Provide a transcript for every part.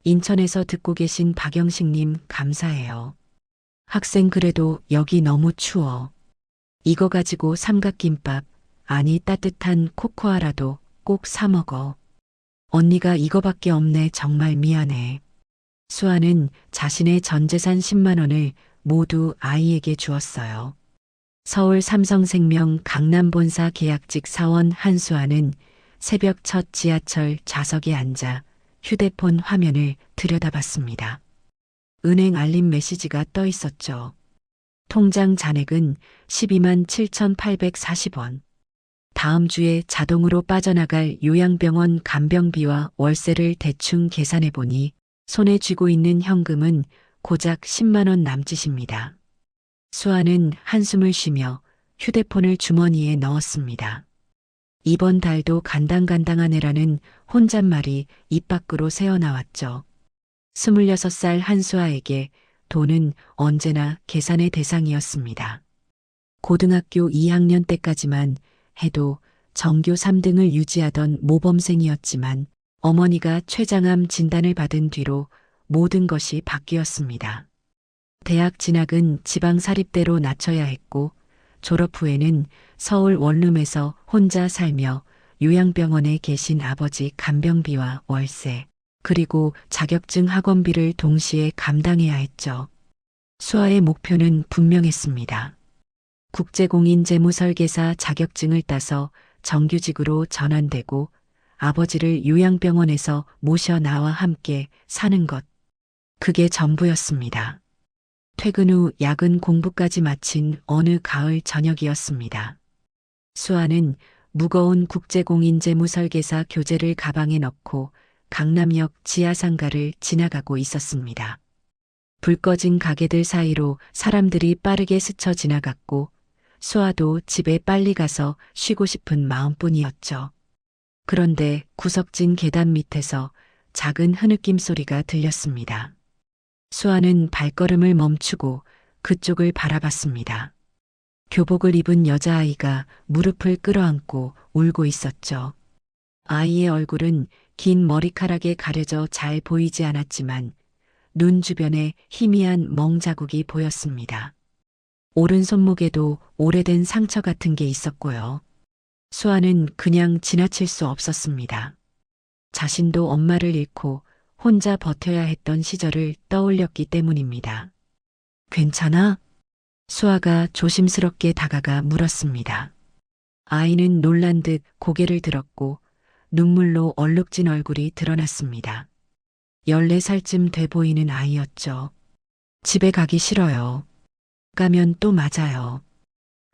인천에서 듣고 계신 박영식님 감사해요. 학생 그래도 여기 너무 추워. 이거 가지고 삼각김밥, 아니 따뜻한 코코아라도 꼭 사 먹어. 언니가 이거밖에 없네. 정말 미안해. 수아는 자신의 전 재산 10만 원을 모두 아이에게 주었어요. 서울 삼성생명 강남본사 계약직 사원 한수아는 새벽 첫 지하철 좌석에 앉아 휴대폰 화면을 들여다봤습니다. 은행 알림 메시지가 떠 있었죠. 통장 잔액은 12만 7,840원. 다음 주에 자동으로 빠져나갈 요양병원 간병비와 월세를 대충 계산해 보니 손에 쥐고 있는 현금은 고작 10만 원 남짓입니다. 수아는 한숨을 쉬며 휴대폰을 주머니에 넣었습니다. 이번 달도 간당간당한 애라는 혼잣말이 입 밖으로 새어나왔죠. 26살 한수아에게 돈은 언제나 계산의 대상이었습니다. 고등학교 2학년 때까지만 해도 전교 3등을 유지하던 모범생이었지만 어머니가 췌장암 진단을 받은 뒤로 모든 것이 바뀌었습니다. 대학 진학은 지방 사립대로 낮춰야 했고 졸업 후에는 서울 원룸에서 혼자 살며 요양병원에 계신 아버지 간병비와 월세, 그리고 자격증 학원비를 동시에 감당해야 했죠. 수아의 목표는 분명했습니다. 국제공인재무설계사 자격증을 따서 정규직으로 전환되고 아버지를 요양병원에서 모셔 나와 함께 사는 것. 그게 전부였습니다. 퇴근 후 야근 공부까지 마친 어느 가을 저녁이었습니다. 수아는 무거운 국제공인재무설계사 교재를 가방에 넣고 강남역 지하상가를 지나가고 있었습니다. 불 꺼진 가게들 사이로 사람들이 빠르게 스쳐 지나갔고 수아도 집에 빨리 가서 쉬고 싶은 마음뿐이었죠. 그런데 구석진 계단 밑에서 작은 흐느낌 소리가 들렸습니다. 수아는 발걸음을 멈추고 그쪽을 바라봤습니다. 교복을 입은 여자아이가 무릎을 끌어안고 울고 있었죠. 아이의 얼굴은 긴 머리카락에 가려져 잘 보이지 않았지만 눈 주변에 희미한 멍자국이 보였습니다. 오른손목에도 오래된 상처 같은 게 있었고요. 수아는 그냥 지나칠 수 없었습니다. 자신도 엄마를 잃고 혼자 버텨야 했던 시절을 떠올렸기 때문입니다. 괜찮아? 수아가 조심스럽게 다가가 물었습니다. 아이는 놀란 듯 고개를 들었고 눈물로 얼룩진 얼굴이 드러났습니다. 14살쯤 돼 보이는 아이였죠. 집에 가기 싫어요. 가면 또 맞아요.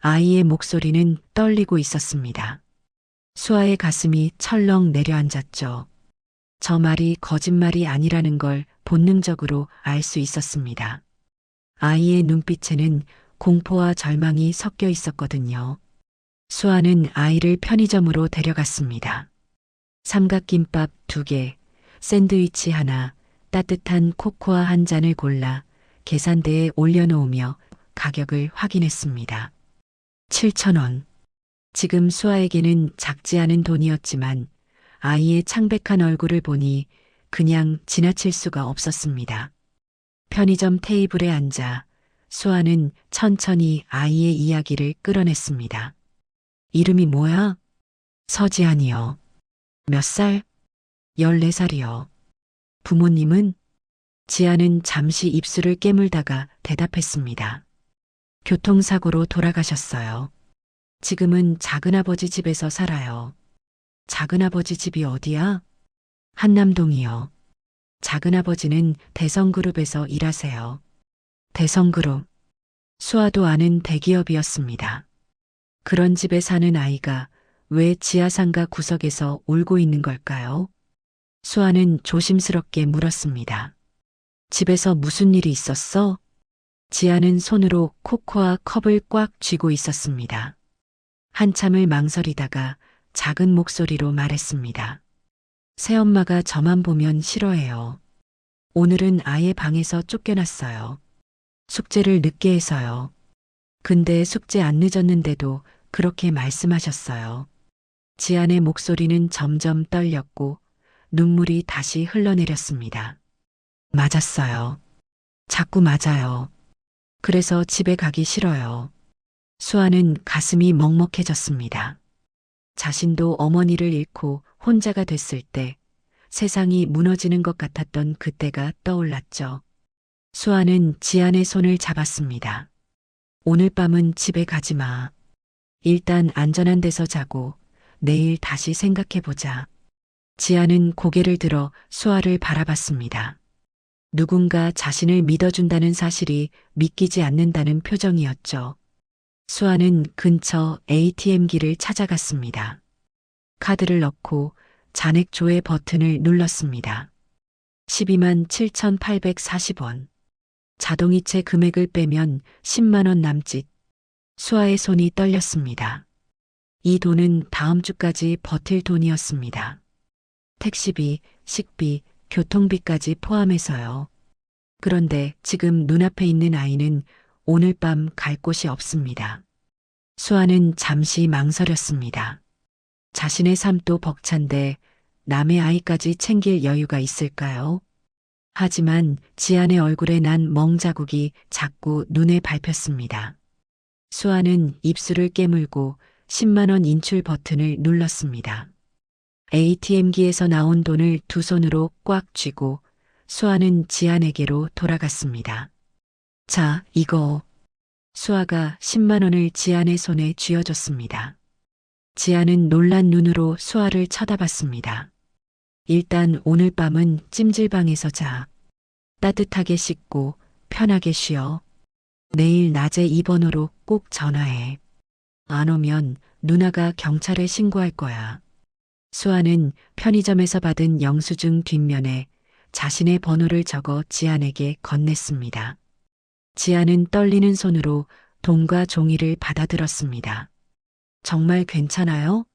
아이의 목소리는 떨리고 있었습니다. 수아의 가슴이 철렁 내려앉았죠. 저 말이 거짓말이 아니라는 걸 본능적으로 알 수 있었습니다. 아이의 눈빛에는 공포와 절망이 섞여 있었거든요. 수아는 아이를 편의점으로 데려갔습니다. 삼각김밥 2개, 샌드위치 하나, 따뜻한 코코아 한 잔을 골라 계산대에 올려놓으며 가격을 확인했습니다. 7,000원. 지금 수아에게는 작지 않은 돈이었지만 아이의 창백한 얼굴을 보니 그냥 지나칠 수가 없었습니다. 편의점 테이블에 앉아 수아는 천천히 아이의 이야기를 끌어냈습니다. 이름이 뭐야? 서지안이요. 몇 살? 14살이요. 부모님은? 지안은 잠시 입술을 깨물다가 대답했습니다. 교통사고로 돌아가셨어요. 지금은 작은아버지 집에서 살아요. 작은아버지 집이 어디야? 한남동이요. 작은아버지는 대성그룹에서 일하세요. 대성그룹. 수아도 아는 대기업이었습니다. 그런 집에 사는 아이가 왜 지하상가 구석에서 울고 있는 걸까요? 수아는 조심스럽게 물었습니다. 집에서 무슨 일이 있었어? 지아는 손으로 코코아 컵을 꽉 쥐고 있었습니다. 한참을 망설이다가 작은 목소리로 말했습니다. 새엄마가 저만 보면 싫어해요. 오늘은 아예 방에서 쫓겨났어요. 숙제를 늦게 해서요. 근데 숙제 안 늦었는데도 그렇게 말씀하셨어요. 지안의 목소리는 점점 떨렸고 눈물이 다시 흘러내렸습니다. 맞았어요. 자꾸 맞아요. 그래서 집에 가기 싫어요. 수아는 가슴이 먹먹해졌습니다. 자신도 어머니를 잃고 혼자가 됐을 때 세상이 무너지는 것 같았던 그때가 떠올랐죠. 수아는 지안의 손을 잡았습니다. 오늘 밤은 집에 가지 마. 일단 안전한 데서 자고 내일 다시 생각해보자. 지안은 고개를 들어 수아를 바라봤습니다. 누군가 자신을 믿어준다는 사실이 믿기지 않는다는 표정이었죠. 수아는 근처 ATM기를 찾아갔습니다. 카드를 넣고 잔액 조회 버튼을 눌렀습니다. 12만 7,840원. 자동이체 금액을 빼면 10만 원 남짓. 수아의 손이 떨렸습니다. 이 돈은 다음 주까지 버틸 돈이었습니다. 택시비, 식비, 교통비까지 포함해서요. 그런데 지금 눈앞에 있는 아이는 오늘 밤 갈 곳이 없습니다. 수아는 잠시 망설였습니다. 자신의 삶도 벅찬데 남의 아이까지 챙길 여유가 있을까요? 하지만 지안의 얼굴에 난 멍자국이 자꾸 눈에 밟혔습니다. 수아는 입술을 깨물고 10만 원 인출 버튼을 눌렀습니다. ATM기에서 나온 돈을 두 손으로 꽉 쥐고 수아는 지안에게로 돌아갔습니다. 자, 이거. 수아가 10만 원을 지안의 손에 쥐어줬습니다. 지안은 놀란 눈으로 수아를 쳐다봤습니다. 일단 오늘 밤은 찜질방에서 자. 따뜻하게 씻고 편하게 쉬어. 내일 낮에 이 번호로 꼭 전화해. 안 오면 누나가 경찰에 신고할 거야. 수아는 편의점에서 받은 영수증 뒷면에 자신의 번호를 적어 지안에게 건넸습니다. 지안은 떨리는 손으로 돈과 종이를 받아들었습니다. 정말 괜찮아요?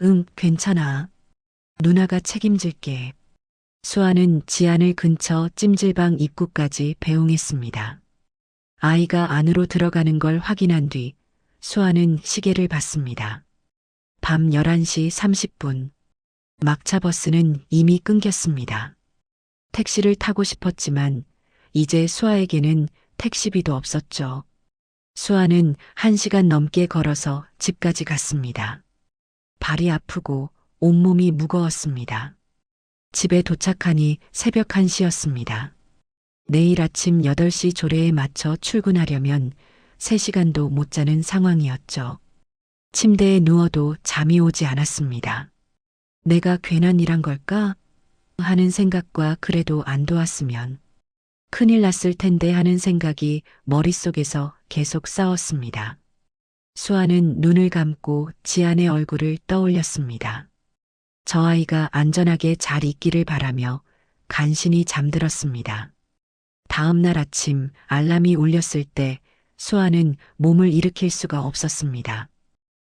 응, 괜찮아. 누나가 책임질게. 수아는 지안을 근처 찜질방 입구까지 배웅했습니다. 아이가 안으로 들어가는 걸 확인한 뒤 수아는 시계를 봤습니다. 밤 11시 30분. 막차 버스는 이미 끊겼습니다. 택시를 타고 싶었지만 이제 수아에게는 택시비도 없었죠. 수아는 1시간 넘게 걸어서 집까지 갔습니다. 발이 아프고 온몸이 무거웠습니다. 집에 도착하니 새벽 1시였습니다. 내일 아침 8시 조례에 맞춰 출근하려면 3시간도 못 자는 상황이었죠. 침대에 누워도 잠이 오지 않았습니다. 내가 괜한 일한 걸까? 하는 생각과 그래도 안 도왔으면 큰일 났을 텐데 하는 생각이 머릿속에서 계속 싸웠습니다. 수아는 눈을 감고 지안의 얼굴을 떠올렸습니다. 저 아이가 안전하게 잘 있기를 바라며 간신히 잠들었습니다. 다음 날 아침 알람이 울렸을 때 수아는 몸을 일으킬 수가 없었습니다.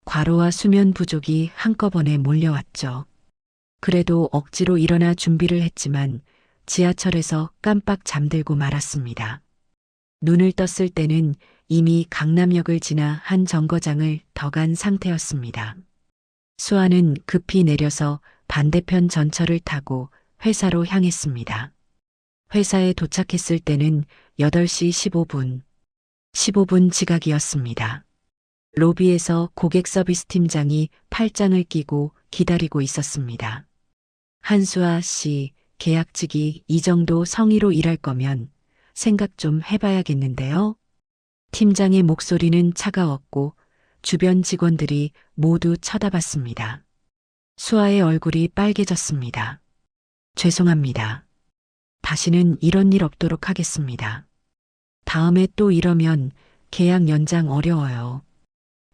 과로와 수면 부족이 한꺼번에 몰려왔죠. 그래도 억지로 일어나 준비를 했지만 지하철에서 깜빡 잠들고 말았습니다. 눈을 떴을 때는 이미 강남역을 지나 한 정거장을 더 간 상태였습니다. 수아는 급히 내려서 반대편 전철을 타고 회사로 향했습니다. 회사에 도착했을 때는 8시 15분. 15분 지각이었습니다. 로비에서 고객 서비스 팀장이 팔짱을 끼고 기다리고 있었습니다. 한수아 씨, 계약직이 이 정도 성의로 일할 거면 생각 좀 해봐야겠는데요. 팀장의 목소리는 차가웠고 주변 직원들이 모두 쳐다봤습니다. 수아의 얼굴이 빨개졌습니다. 죄송합니다. 다시는 이런 일 없도록 하겠습니다. 다음에 또 이러면 계약 연장 어려워요.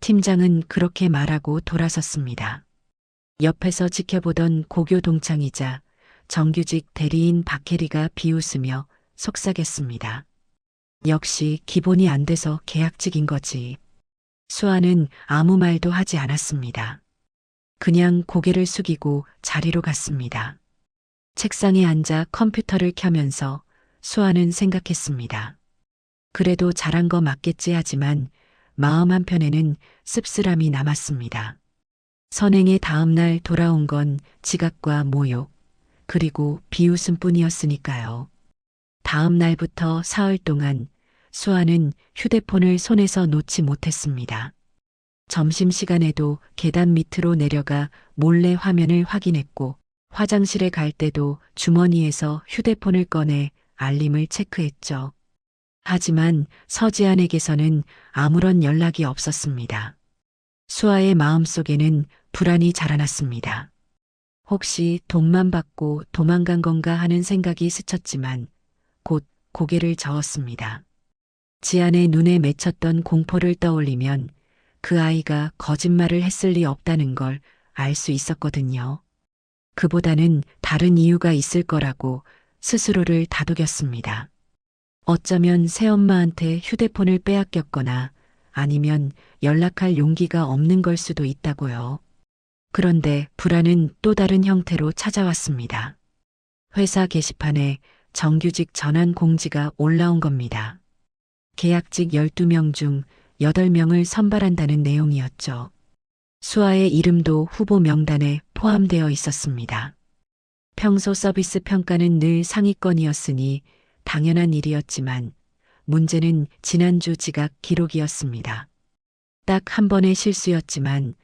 팀장은 그렇게 말하고 돌아섰습니다. 옆에서 지켜보던 고교 동창이자 정규직 대리인 박혜리가 비웃으며 속삭였습니다. 역시 기본이 안 돼서 계약직인 거지. 수아는 아무 말도 하지 않았습니다. 그냥 고개를 숙이고 자리로 갔습니다. 책상에 앉아 컴퓨터를 켜면서 수아는 생각했습니다. 그래도 잘한 거 맞겠지 하지만 마음 한편에는 씁쓸함이 남았습니다. 선행의 다음 날 돌아온 건 지각과 모욕, 그리고 비웃음뿐이었으니까요. 다음 날부터 사흘 동안 수아는 휴대폰을 손에서 놓지 못했습니다. 점심시간에도 계단 밑으로 내려가 몰래 화면을 확인했고 화장실에 갈 때도 주머니에서 휴대폰을 꺼내 알림을 체크했죠. 하지만 서지안에게서는 아무런 연락이 없었습니다. 수아의 마음속에는 불안이 자라났습니다. 혹시 돈만 받고 도망간 건가 하는 생각이 스쳤지만 곧 고개를 저었습니다. 지안의 눈에 맺혔던 공포를 떠올리면 그 아이가 거짓말을 했을 리 없다는 걸 알 수 있었거든요. 그보다는 다른 이유가 있을 거라고 스스로를 다독였습니다. 어쩌면 새엄마한테 휴대폰을 빼앗겼거나 아니면 연락할 용기가 없는 걸 수도 있다고요. 그런데 불안은 또 다른 형태로 찾아왔습니다. 회사 게시판에 정규직 전환 공지가 올라온 겁니다. 계약직 12명 중 8명을 선발한다는 내용이었죠. 수아의 이름도 후보 명단에 포함되어 있었습니다. 평소 서비스 평가는 늘 상위권이었으니 당연한 일이었지만 문제는 지난주 지각 기록이었습니다. 딱 한 번의 실수였지만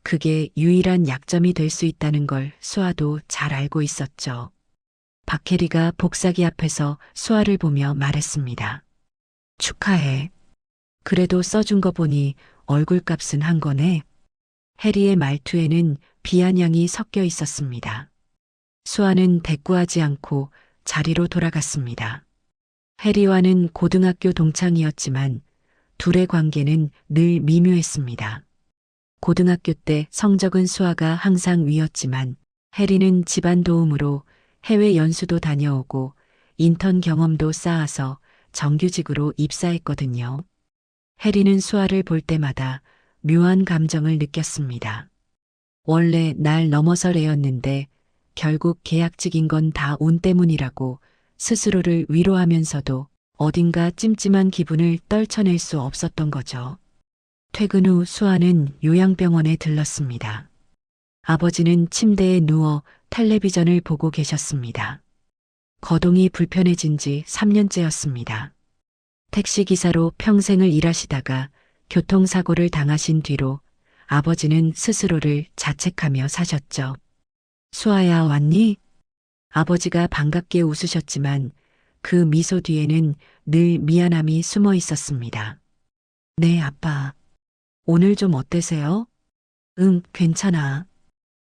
그게 유일한 약점이 될 수 있다는 걸 수아도 잘 알고 있었죠. 박혜리가 복사기 앞에서 수아를 보며 말했습니다. 축하해. 그래도 써준 거 보니 얼굴값은 한 거네. 해리의 말투에는 비아냥이 섞여 있었습니다. 수아는 대꾸하지 않고 자리로 돌아갔습니다. 해리와는 고등학교 동창이었지만 둘의 관계는 늘 미묘했습니다. 고등학교 때 성적은 수아가 항상 위였지만 해리는 집안 도움으로 해외 연수도 다녀오고 인턴 경험도 쌓아서 정규직으로 입사했거든요. 해리는 수아를 볼 때마다 묘한 감정을 느꼈습니다. 원래 날 넘어설 애였는데 결국 계약직인 건 다 운 때문이라고 스스로를 위로하면서도 어딘가 찜찜한 기분을 떨쳐낼 수 없었던 거죠. 퇴근 후 수아는 요양병원에 들렀습니다. 아버지는 침대에 누워 텔레비전을 보고 계셨습니다. 거동이 불편해진 지 3년째였습니다. 택시기사로 평생을 일하시다가 교통사고를 당하신 뒤로 아버지는 스스로를 자책하며 사셨죠. 수아야, 왔니? 아버지가 반갑게 웃으셨지만 그 미소 뒤에는 늘 미안함이 숨어 있었습니다. 네, 아빠. 오늘 좀 어때세요? 응, 괜찮아.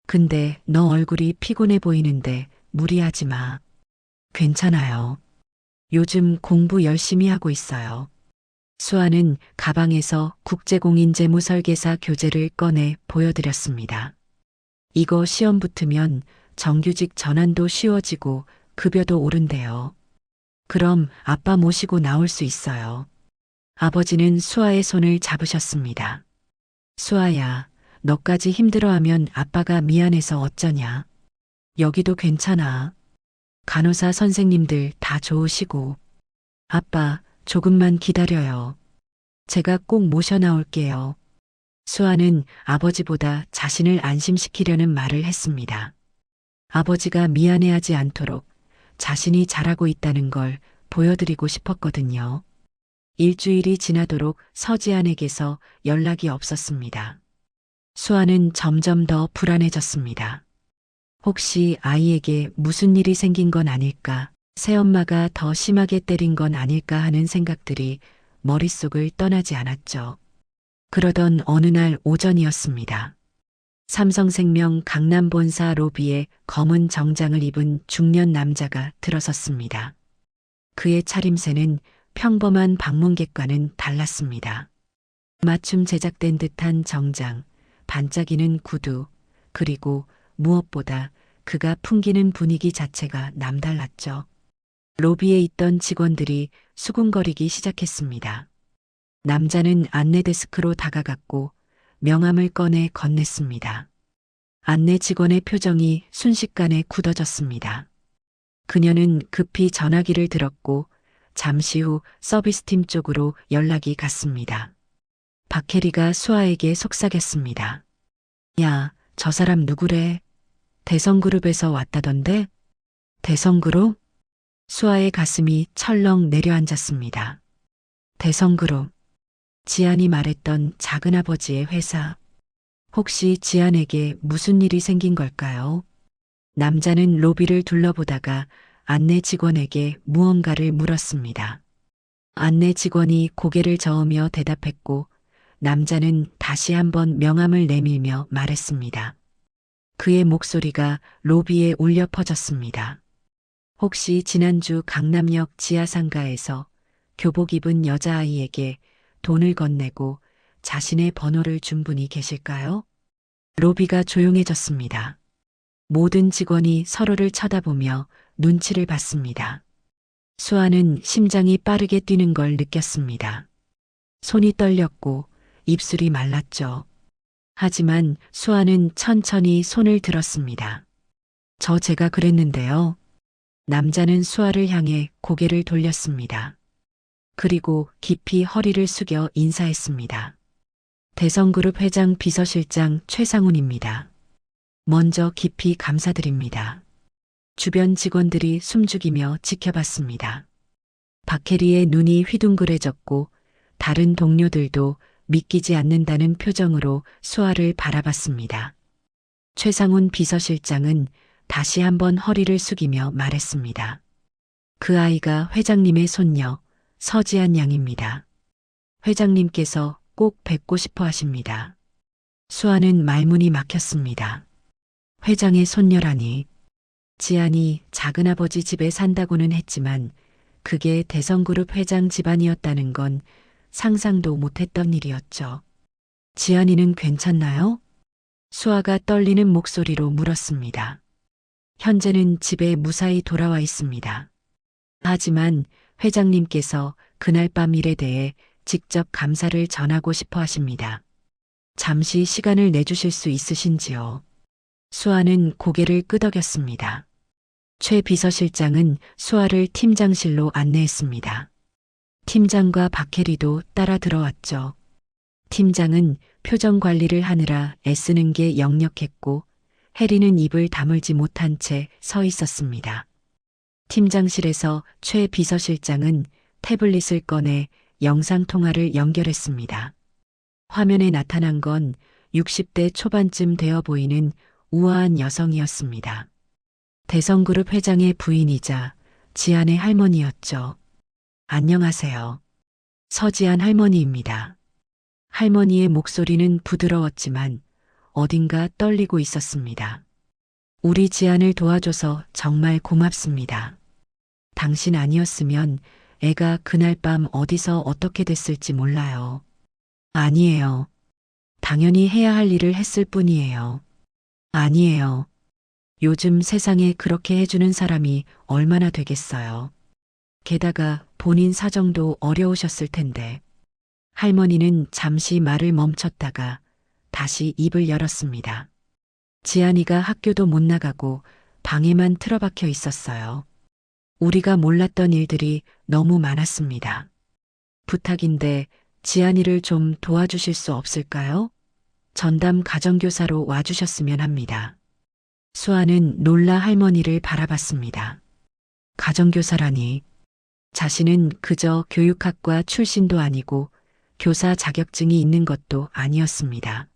근데 너 얼굴이 피곤해 보이는데 무리하지 마. 괜찮아요. 요즘 공부 열심히 하고 있어요. 수아는 가방에서 국제공인재무설계사 교재를 꺼내 보여드렸습니다. 이거 시험 붙으면 정규직 전환도 쉬워지고 급여도 오른대요. 그럼 아빠 모시고 나올 수 있어요. 아버지는 수아의 손을 잡으셨습니다. 수아야, 너까지 힘들어하면 아빠가 미안해서 어쩌냐. 여기도 괜찮아. 간호사 선생님들 다 좋으시고. 아빠, 조금만 기다려요. 제가 꼭 모셔 나올게요. 수아는 아버지보다 자신을 안심시키려는 말을 했습니다. 아버지가 미안해하지 않도록 자신이 잘하고 있다는 걸 보여드리고 싶었거든요. 일주일이 지나도록 서지안에게서 연락이 없었습니다. 수아는 점점 더 불안해졌습니다. 혹시 아이에게 무슨 일이 생긴 건 아닐까, 새엄마가 더 심하게 때린 건 아닐까 하는 생각들이 머릿속을 떠나지 않았죠. 그러던 어느 날 오전이었습니다. 삼성생명 강남본사 로비에 검은 정장을 입은 중년 남자가 들어섰습니다. 그의 차림새는 평범한 방문객과는 달랐습니다. 맞춤 제작된 듯한 정장, 반짝이는 구두, 그리고 무엇보다 그가 풍기는 분위기 자체가 남달랐죠. 로비에 있던 직원들이 수군거리기 시작했습니다. 남자는 안내 데스크로 다가갔고 명함을 꺼내 건넸습니다. 안내 직원의 표정이 순식간에 굳어졌습니다. 그녀는 급히 전화기를 들었고 잠시 후 서비스팀 쪽으로 연락이 갔습니다. 박혜리가 수아에게 속삭였습니다. 야, 저 사람 누구래? 대성그룹에서 왔다던데? 대성그룹? 수아의 가슴이 철렁 내려앉았습니다. 대성그룹, 지안이 말했던 작은아버지의 회사. 혹시 지안에게 무슨 일이 생긴 걸까요? 남자는 로비를 둘러보다가 안내 직원에게 무언가를 물었습니다. 안내 직원이 고개를 저으며 대답했고 남자는 다시 한번 명함을 내밀며 말했습니다. 그의 목소리가 로비에 울려 퍼졌습니다. 혹시 지난주 강남역 지하상가에서 교복 입은 여자아이에게 돈을 건네고 자신의 번호를 준 분이 계실까요? 로비가 조용해졌습니다. 모든 직원이 서로를 쳐다보며 눈치를 봤습니다. 수아는 심장이 빠르게 뛰는 걸 느꼈습니다. 손이 떨렸고 입술이 말랐죠. 하지만 수아는 천천히 손을 들었습니다. 제가 그랬는데요. 남자는 수아를 향해 고개를 돌렸습니다. 그리고 깊이 허리를 숙여 인사했습니다. 대성그룹 회장 비서실장 최상훈입니다. 먼저 깊이 감사드립니다. 주변 직원들이 숨죽이며 지켜봤습니다. 박혜리의 눈이 휘둥그레졌고 다른 동료들도 믿기지 않는다는 표정으로 수아를 바라봤습니다. 최상훈 비서실장은 다시 한번 허리를 숙이며 말했습니다. 그 아이가 회장님의 손녀 서지안 양입니다. 회장님께서 꼭 뵙고 싶어 하십니다. 수아는 말문이 막혔습니다. 회장의 손녀라니. 지안이 작은아버지 집에 산다고는 했지만 그게 대성그룹 회장 집안이었다는 건 상상도 못했던 일이었죠. 지안이는 괜찮나요? 수아가 떨리는 목소리로 물었습니다. 현재는 집에 무사히 돌아와 있습니다. 하지만 회장님께서 그날 밤 일에 대해 직접 감사를 전하고 싶어 하십니다. 잠시 시간을 내주실 수 있으신지요? 수아는 고개를 끄덕였습니다. 최 비서실장은 수아를 팀장실로 안내했습니다. 팀장과 박혜리도 따라 들어왔죠. 팀장은 표정 관리를 하느라 애쓰는 게 역력했고 혜리는 입을 다물지 못한 채 서 있었습니다. 팀장실에서 최 비서실장은 태블릿을 꺼내 영상통화를 연결했습니다. 화면에 나타난 건 60대 초반쯤 되어 보이는 우아한 여성이었습니다. 대성그룹 회장의 부인이자 지안의 할머니였죠. 안녕하세요. 서지안 할머니입니다. 할머니의 목소리는 부드러웠지만 어딘가 떨리고 있었습니다. 우리 지안을 도와줘서 정말 고맙습니다. 당신 아니었으면 애가 그날 밤 어디서 어떻게 됐을지 몰라요. 아니에요. 당연히 해야 할 일을 했을 뿐이에요. 아니에요. 요즘 세상에 그렇게 해주는 사람이 얼마나 되겠어요. 게다가 본인 사정도 어려우셨을 텐데. 할머니는 잠시 말을 멈췄다가 다시 입을 열었습니다. 지안이가 학교도 못 나가고 방에만 틀어박혀 있었어요. 우리가 몰랐던 일들이 너무 많았습니다. 부탁인데 지안이를 좀 도와주실 수 없을까요? 전담 가정교사로 와주셨으면 합니다. 수아는 놀라 할머니를 바라봤습니다. 가정교사라니. 자신은 그저 교육학과 출신도 아니고 교사 자격증이 있는 것도 아니었습니다.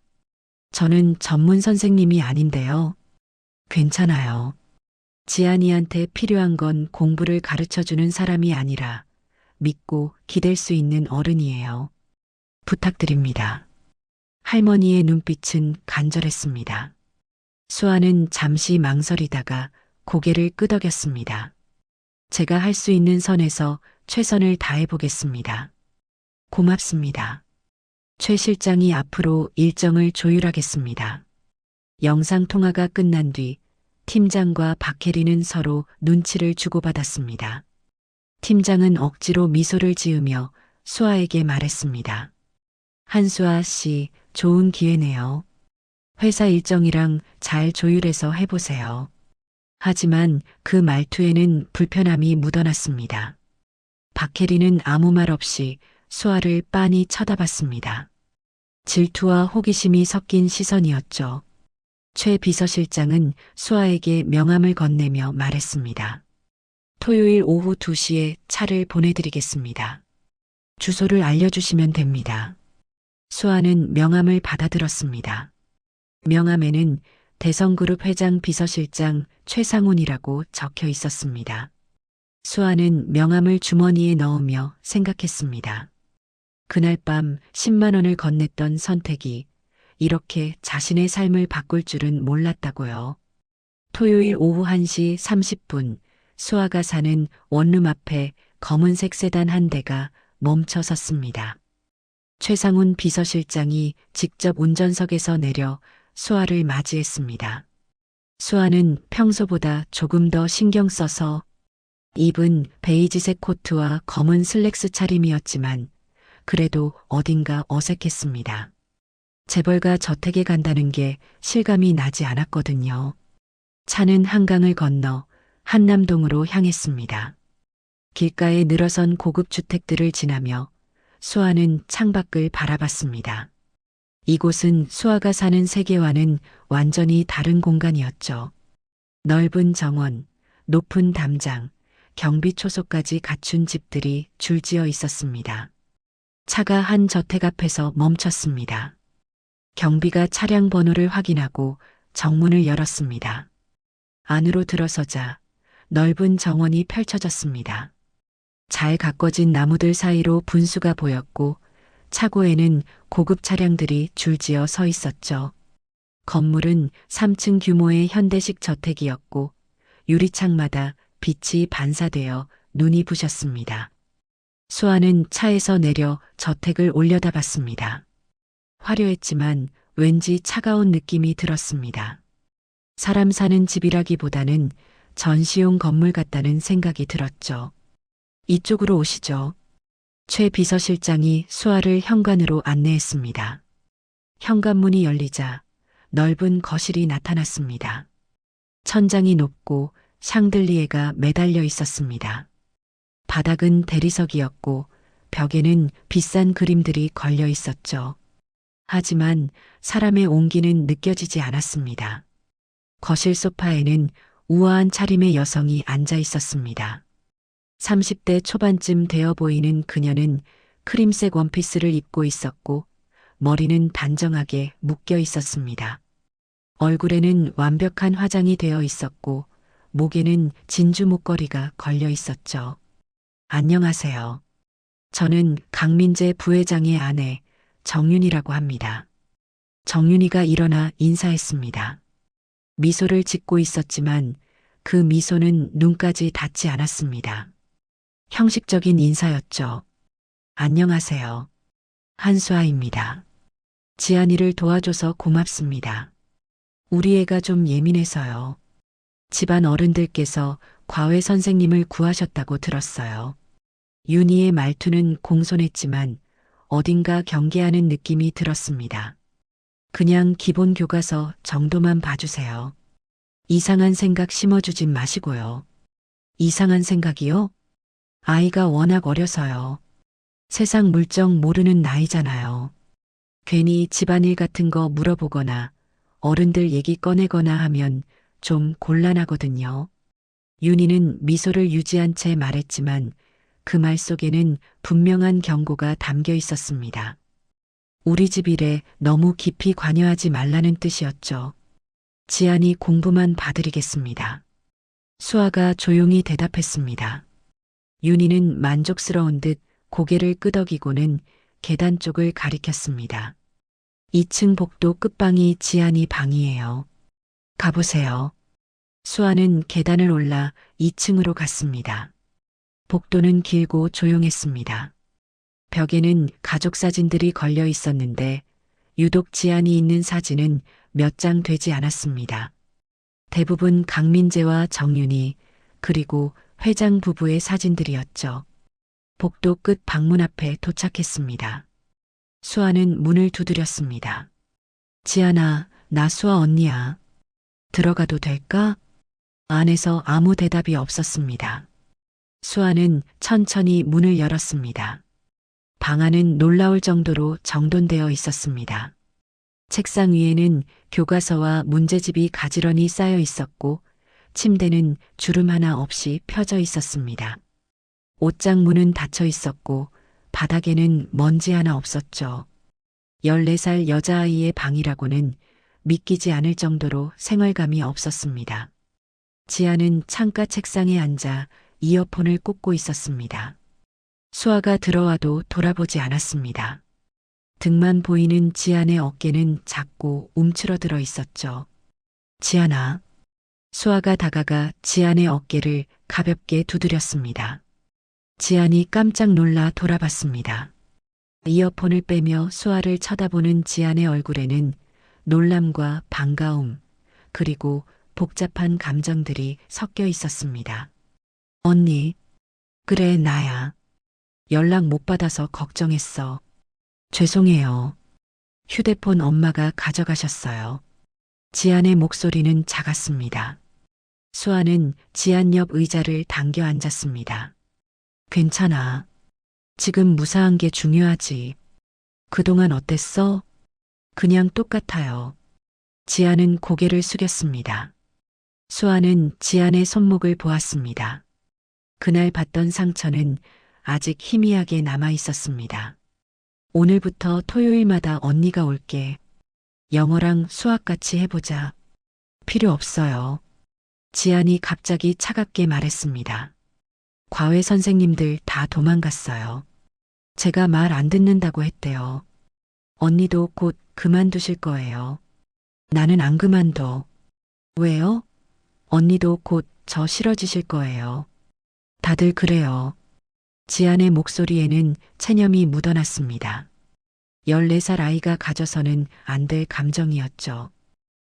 저는 전문 선생님이 아닌데요. 괜찮아요. 지안이한테 필요한 건 공부를 가르쳐주는 사람이 아니라 믿고 기댈 수 있는 어른이에요. 부탁드립니다. 할머니의 눈빛은 간절했습니다. 수아는 잠시 망설이다가 고개를 끄덕였습니다. 제가 할 수 있는 선에서 최선을 다해보겠습니다. 고맙습니다. 최 실장이 앞으로 일정을 조율하겠습니다. 영상통화가 끝난 뒤 팀장과 박혜리는 서로 눈치를 주고받았습니다. 팀장은 억지로 미소를 지으며 수아에게 말했습니다. 한수아 씨, 좋은 기회네요. 회사 일정이랑 잘 조율해서 해보세요. 하지만 그 말투에는 불편함이 묻어났습니다. 박혜리는 아무 말 없이 수아를 빤히 쳐다봤습니다. 질투와 호기심이 섞인 시선이었죠. 최 비서실장은 수아에게 명함을 건네며 말했습니다. 토요일 오후 2시에 차를 보내드리겠습니다. 주소를 알려주시면 됩니다. 수아는 명함을 받아들었습니다. 명함에는 대성그룹 회장 비서실장 최상훈이라고 적혀 있었습니다. 수아는 명함을 주머니에 넣으며 생각했습니다. 그날 밤 10만 원을 건넸던 선택이 이렇게 자신의 삶을 바꿀 줄은 몰랐다고요. 토요일 오후 1시 30분 수아가 사는 원룸 앞에 검은색 세단 한 대가 멈춰 섰습니다. 최상훈 비서실장이 직접 운전석에서 내려 수아를 맞이했습니다. 수아는 평소보다 조금 더 신경 써서 입은 베이지색 코트와 검은 슬랙스 차림이었지만 그래도 어딘가 어색했습니다. 재벌가 저택에 간다는 게 실감이 나지 않았거든요. 차는 한강을 건너 한남동으로 향했습니다. 길가에 늘어선 고급 주택들을 지나며 수아는 창밖을 바라봤습니다. 이곳은 수아가 사는 세계와는 완전히 다른 공간이었죠. 넓은 정원, 높은 담장, 경비 초소까지 갖춘 집들이 줄지어 있었습니다. 차가 한 저택 앞에서 멈췄습니다. 경비가 차량 번호를 확인하고 정문을 열었습니다. 안으로 들어서자 넓은 정원이 펼쳐졌습니다. 잘 가꿔진 나무들 사이로 분수가 보였고 차고에는 고급 차량들이 줄지어 서 있었죠. 건물은 3층 규모의 현대식 저택이었고 유리창마다 빛이 반사되어 눈이 부셨습니다. 수아는 차에서 내려 저택을 올려다봤습니다. 화려했지만 왠지 차가운 느낌이 들었습니다. 사람 사는 집이라기보다는 전시용 건물 같다는 생각이 들었죠. 이쪽으로 오시죠. 최 비서실장이 수아를 현관으로 안내했습니다. 현관문이 열리자 넓은 거실이 나타났습니다. 천장이 높고 샹들리에가 매달려 있었습니다. 바닥은 대리석이었고 벽에는 비싼 그림들이 걸려 있었죠. 하지만 사람의 온기는 느껴지지 않았습니다. 거실 소파에는 우아한 차림의 여성이 앉아 있었습니다. 30대 초반쯤 되어 보이는 그녀는 크림색 원피스를 입고 있었고 머리는 단정하게 묶여 있었습니다. 얼굴에는 완벽한 화장이 되어 있었고 목에는 진주 목걸이가 걸려 있었죠. 안녕하세요. 저는 강민재 부회장의 아내 정윤이라고 합니다. 정윤이가 일어나 인사했습니다. 미소를 짓고 있었지만 그 미소는 눈까지 닿지 않았습니다. 형식적인 인사였죠. 안녕하세요. 한수아입니다. 지안이를 도와줘서 고맙습니다. 우리 애가 좀 예민해서요. 집안 어른들께서 과외 선생님을 구하셨다고 들었어요. 윤희의 말투는 공손했지만 어딘가 경계하는 느낌이 들었습니다. 그냥 기본 교과서 정도만 봐주세요. 이상한 생각 심어주진 마시고요. 이상한 생각이요? 아이가 워낙 어려서요. 세상 물정 모르는 나이잖아요. 괜히 집안일 같은 거 물어보거나 어른들 얘기 꺼내거나 하면 좀 곤란하거든요. 윤희는 미소를 유지한 채 말했지만 그 말 속에는 분명한 경고가 담겨 있었습니다. 우리 집 일에 너무 깊이 관여하지 말라는 뜻이었죠. 지안이 공부만 봐드리겠습니다. 수아가 조용히 대답했습니다. 윤희는 만족스러운 듯 고개를 끄덕이고는 계단 쪽을 가리켰습니다. 2층 복도 끝방이 지안이 방이에요. 가보세요. 수아는 계단을 올라 2층으로 갔습니다. 복도는 길고 조용했습니다. 벽에는 가족 사진들이 걸려 있었는데 유독 지안이 있는 사진은 몇 장 되지 않았습니다. 대부분 강민재와 정윤이 그리고 회장 부부의 사진들이었죠. 복도 끝 방문 앞에 도착했습니다. 수아는 문을 두드렸습니다. 지안아, 나 수아 언니야. 들어가도 될까? 안에서 아무 대답이 없었습니다. 수아는 천천히 문을 열었습니다. 방 안은 놀라울 정도로 정돈되어 있었습니다. 책상 위에는 교과서와 문제집이 가지런히 쌓여 있었고 침대는 주름 하나 없이 펴져 있었습니다. 옷장 문은 닫혀 있었고 바닥에는 먼지 하나 없었죠. 14살 여자아이의 방이라고는 믿기지 않을 정도로 생활감이 없었습니다. 지아는 창가 책상에 앉아 이어폰을 꽂고 있었습니다. 수아가 들어와도 돌아보지 않았습니다. 등만 보이는 지안의 어깨는 작고 움츠러들어 있었죠. 지안아. 수아가 다가가 지안의 어깨를 가볍게 두드렸습니다. 지안이 깜짝 놀라 돌아봤습니다. 이어폰을 빼며 수아를 쳐다보는 지안의 얼굴에는 놀람과 반가움, 그리고 복잡한 감정들이 섞여 있었습니다. 언니, 그래, 나야. 연락 못 받아서 걱정했어. 죄송해요. 휴대폰 엄마가 가져가셨어요. 지안의 목소리는 작았습니다. 수아는 지안 옆 의자를 당겨 앉았습니다. 괜찮아. 지금 무사한 게 중요하지. 그동안 어땠어? 그냥 똑같아요. 지안은 고개를 숙였습니다. 수아는 지안의 손목을 보았습니다. 그날 봤던 상처는 아직 희미하게 남아 있었습니다. 오늘부터 토요일마다 언니가 올게. 영어랑 수학 같이 해보자. 필요 없어요. 지안이 갑자기 차갑게 말했습니다. 과외 선생님들 다 도망갔어요. 제가 말 안 듣는다고 했대요. 언니도 곧 그만두실 거예요. 나는 안 그만둬. 왜요? 언니도 곧 저 싫어지실 거예요. 다들 그래요. 지안의 목소리에는 체념이 묻어났습니다. 14살 아이가 가져서는 안 될 감정이었죠.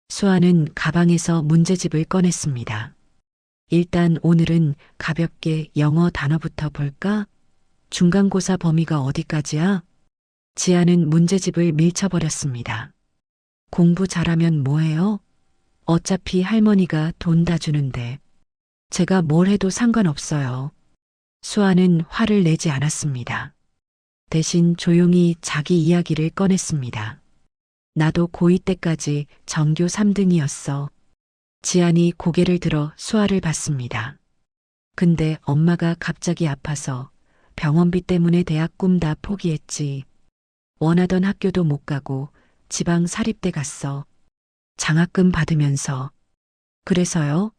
수아는 가방에서 문제집을 꺼냈습니다. 일단 오늘은 가볍게 영어 단어부터 볼까? 중간고사 범위가 어디까지야? 지아는 문제집을 밀쳐버렸습니다. 공부 잘하면 뭐해요? 어차피 할머니가 돈 다 주는데. 제가 뭘 해도 상관없어요. 수아는 화를 내지 않았습니다. 대신 조용히 자기 이야기를 꺼냈습니다. 나도 고2 때까지 전교 3등이었어. 지안이 고개를 들어 수아를 봤습니다. 근데 엄마가 갑자기 아파서 병원비 때문에 대학 꿈 다 포기했지. 원하던 학교도 못 가고 지방 사립대 갔어. 장학금 받으면서. 그래서요?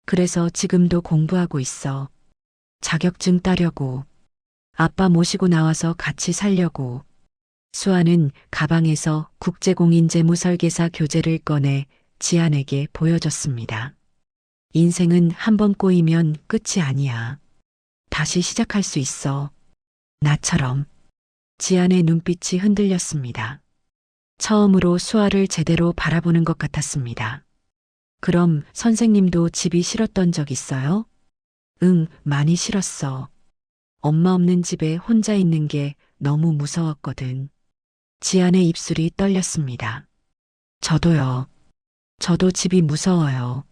그래서 지금도 공부하고 있어. 자격증 따려고. 아빠 모시고 나와서 같이 살려고. 수아는 가방에서 국제공인재무설계사 교재를 꺼내 지안에게 보여줬습니다. 인생은 한 번 꼬이면 끝이 아니야. 다시 시작할 수 있어. 나처럼. 지안의 눈빛이 흔들렸습니다. 처음으로 수아를 제대로 바라보는 것 같았습니다. 그럼 선생님도 집이 싫었던 적 있어요? 응, 많이 싫었어. 엄마 없는 집에 혼자 있는 게 너무 무서웠거든. 지안의 입술이 떨렸습니다. 저도요. 저도 집이 무서워요.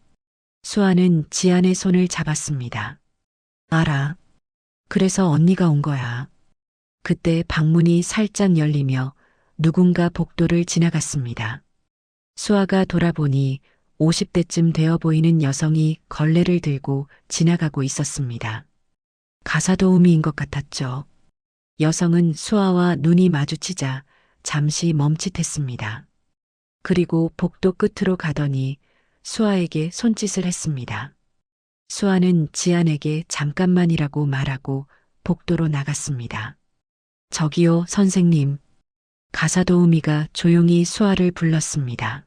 수아는 지안의 손을 잡았습니다. 알아. 그래서 언니가 온 거야. 그때 방문이 살짝 열리며 누군가 복도를 지나갔습니다. 수아가 돌아보니 50대쯤 되어 보이는 여성이 걸레를 들고 지나가고 있었습니다. 가사도우미인 것 같았죠. 여성은 수아와 눈이 마주치자 잠시 멈칫했습니다. 그리고 복도 끝으로 가더니 수아에게 손짓을 했습니다. 수아는 지안에게 잠깐만이라고 말하고 복도로 나갔습니다. 저기요, 선생님. 가사도우미가 조용히 수아를 불렀습니다.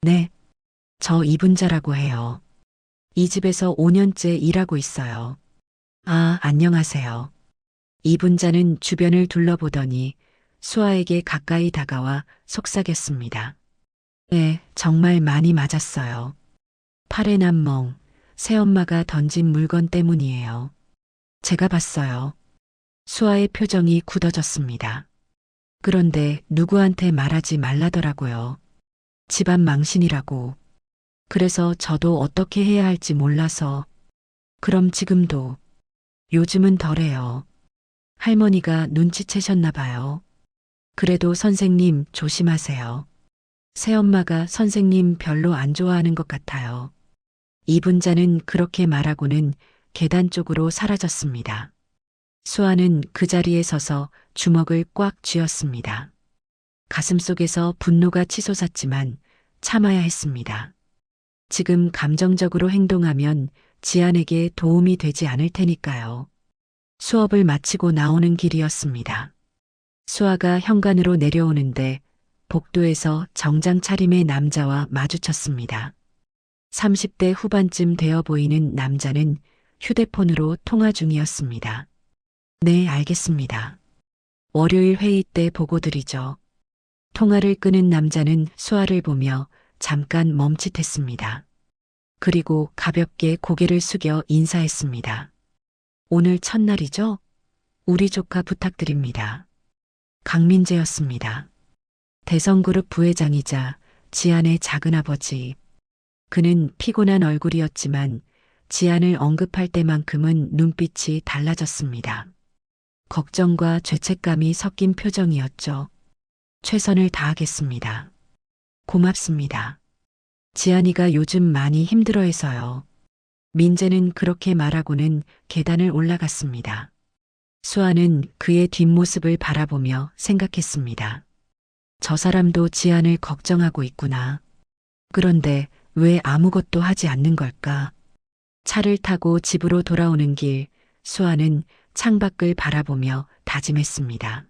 네, 저 이분자라고 해요. 이 집에서 5년째 일하고 있어요. 아, 안녕하세요. 이분자는 주변을 둘러보더니 수아에게 가까이 다가와 속삭였습니다. 네, 정말 많이 맞았어요. 팔에 난 멍, 새엄마가 던진 물건 때문이에요. 제가 봤어요. 수아의 표정이 굳어졌습니다. 그런데 누구한테 말하지 말라더라고요. 집안 망신이라고. 그래서 저도 어떻게 해야 할지 몰라서. 그럼 지금도. 요즘은 덜해요. 할머니가 눈치채셨나 봐요. 그래도 선생님 조심하세요. 새엄마가 선생님 별로 안 좋아하는 것 같아요. 이분자는 그렇게 말하고는 계단 쪽으로 사라졌습니다. 수아는 그 자리에 서서 주먹을 꽉 쥐었습니다. 가슴속에서 분노가 치솟았지만 참아야 했습니다. 지금 감정적으로 행동하면 지안에게 도움이 되지 않을 테니까요. 수업을 마치고 나오는 길이었습니다. 수아가 현관으로 내려오는데 복도에서 정장 차림의 남자와 마주쳤습니다. 30대 후반쯤 되어 보이는 남자는 휴대폰으로 통화 중이었습니다. 네, 알겠습니다. 월요일 회의 때 보고 드리죠. 통화를 끊은 남자는 수아를 보며 잠깐 멈칫했습니다. 그리고 가볍게 고개를 숙여 인사했습니다. 오늘 첫날이죠? 우리 조카 부탁드립니다. 강민재였습니다. 대성그룹 부회장이자 지안의 작은아버지. 그는 피곤한 얼굴이었지만 지안을 언급할 때만큼은 눈빛이 달라졌습니다. 걱정과 죄책감이 섞인 표정이었죠. 최선을 다하겠습니다. 고맙습니다. 지안이가 요즘 많이 힘들어해서요. 민재는 그렇게 말하고는 계단을 올라갔습니다. 수아는 그의 뒷모습을 바라보며 생각했습니다. 저 사람도 지안을 걱정하고 있구나. 그런데 왜 아무것도 하지 않는 걸까? 차를 타고 집으로 돌아오는 길, 수아는 창밖을 바라보며 다짐했습니다.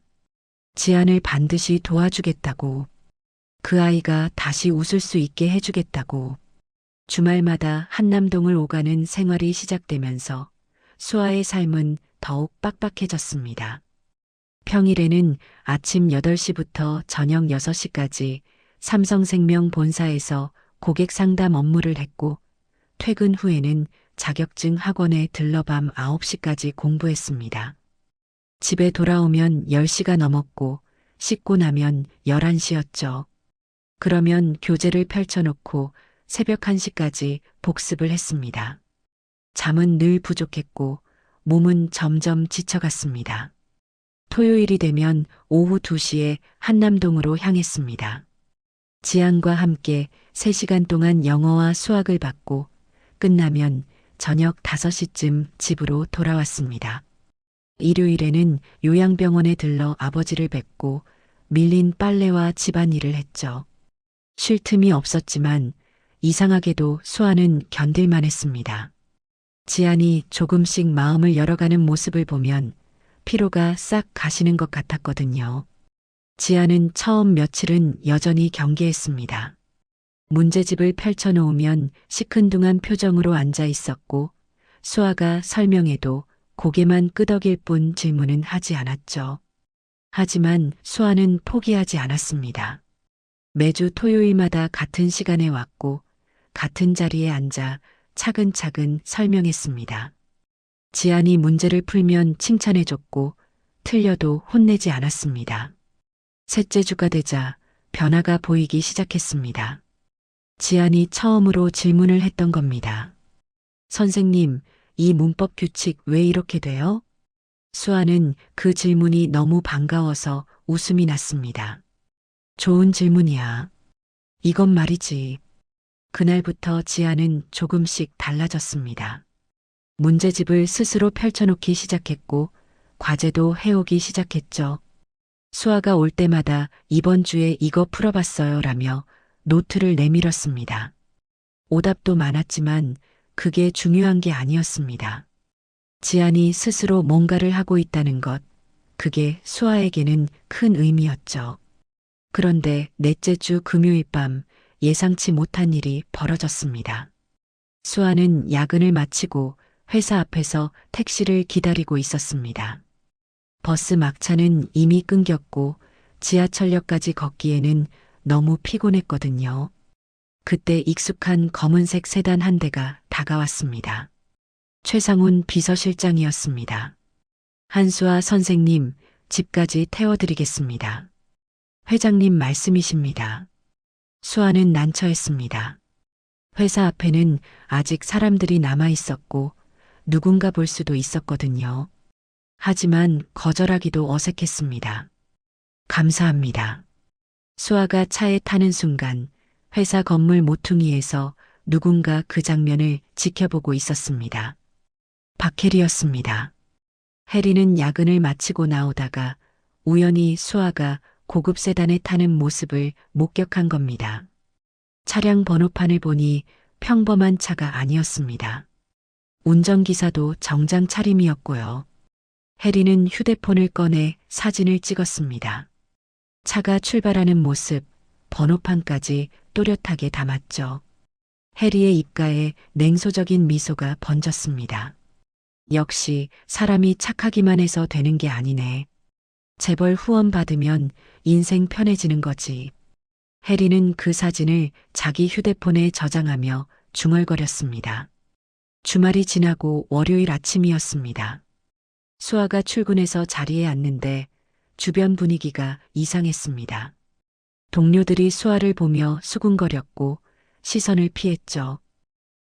지안을 반드시 도와주겠다고. 그 아이가 다시 웃을 수 있게 해주겠다고. 주말마다 한남동을 오가는 생활이 시작되면서 수아의 삶은 더욱 빡빡해졌습니다. 평일에는 아침 8시부터 저녁 6시까지 삼성생명 본사에서 고객 상담 업무를 했고, 퇴근 후에는 자격증 학원에 들러 밤 9시까지 공부했습니다. 집에 돌아오면 10시가 넘었고, 씻고 나면 11시였죠. 그러면 교재를 펼쳐놓고 새벽 1시까지 복습을 했습니다. 잠은 늘 부족했고, 몸은 점점 지쳐갔습니다. 토요일이 되면 오후 2시에 한남동으로 향했습니다. 지안과 함께 3시간 동안 영어와 수학을 받고 끝나면 저녁 5시쯤 집으로 돌아왔습니다. 일요일에는 요양병원에 들러 아버지를 뵙고 밀린 빨래와 집안일을 했죠. 쉴 틈이 없었지만 이상하게도 수아는 견딜만 했습니다. 지안이 조금씩 마음을 열어가는 모습을 보면 피로가 싹 가시는 것 같았거든요. 지안은 처음 며칠은 여전히 경계했습니다. 문제집을 펼쳐놓으면 시큰둥한 표정으로 앉아 있었고, 수아가 설명해도 고개만 끄덕일 뿐 질문은 하지 않았죠. 하지만 수아는 포기하지 않았습니다. 매주 토요일마다 같은 시간에 왔고, 같은 자리에 앉아 차근차근 설명했습니다. 지안이 문제를 풀면 칭찬해줬고, 틀려도 혼내지 않았습니다. 셋째 주가 되자 변화가 보이기 시작했습니다. 지안이 처음으로 질문을 했던 겁니다. 선생님, 이 문법 규칙 왜 이렇게 돼요? 수아는 그 질문이 너무 반가워서 웃음이 났습니다. 좋은 질문이야. 이건 말이지. 그날부터 지안은 조금씩 달라졌습니다. 문제집을 스스로 펼쳐놓기 시작했고, 과제도 해오기 시작했죠. 수아가 올 때마다 이번 주에 이거 풀어봤어요 라며 노트를 내밀었습니다. 오답도 많았지만 그게 중요한 게 아니었습니다. 지안이 스스로 뭔가를 하고 있다는 것, 그게 수아에게는 큰 의미였죠. 그런데 넷째 주 금요일 밤 예상치 못한 일이 벌어졌습니다. 수아는 야근을 마치고 회사 앞에서 택시를 기다리고 있었습니다. 버스 막차는 이미 끊겼고 지하철역까지 걷기에는 너무 피곤했거든요. 그때 익숙한 검은색 세단 한 대가 다가왔습니다. 최상훈 비서실장이었습니다. 한수아 선생님, 집까지 태워드리겠습니다. 회장님 말씀이십니다. 수아는 난처했습니다. 회사 앞에는 아직 사람들이 남아 있었고 누군가 볼 수도 있었거든요. 하지만 거절하기도 어색했습니다. 감사합니다. 수아가 차에 타는 순간 회사 건물 모퉁이에서 누군가 그 장면을 지켜보고 있었습니다. 박해리였습니다. 해리는 야근을 마치고 나오다가 우연히 수아가 고급 세단에 타는 모습을 목격한 겁니다. 차량 번호판을 보니 평범한 차가 아니었습니다. 운전기사도 정장 차림이었고요. 해리는 휴대폰을 꺼내 사진을 찍었습니다. 차가 출발하는 모습, 번호판까지 또렷하게 담았죠. 해리의 입가에 냉소적인 미소가 번졌습니다. 역시 사람이 착하기만 해서 되는 게 아니네. 재벌 후원 받으면 인생 편해지는 거지. 해리는 그 사진을 자기 휴대폰에 저장하며 중얼거렸습니다. 주말이 지나고 월요일 아침이었습니다. 수아가 출근해서 자리에 앉는데 주변 분위기가 이상했습니다. 동료들이 수아를 보며 수군거렸고 시선을 피했죠.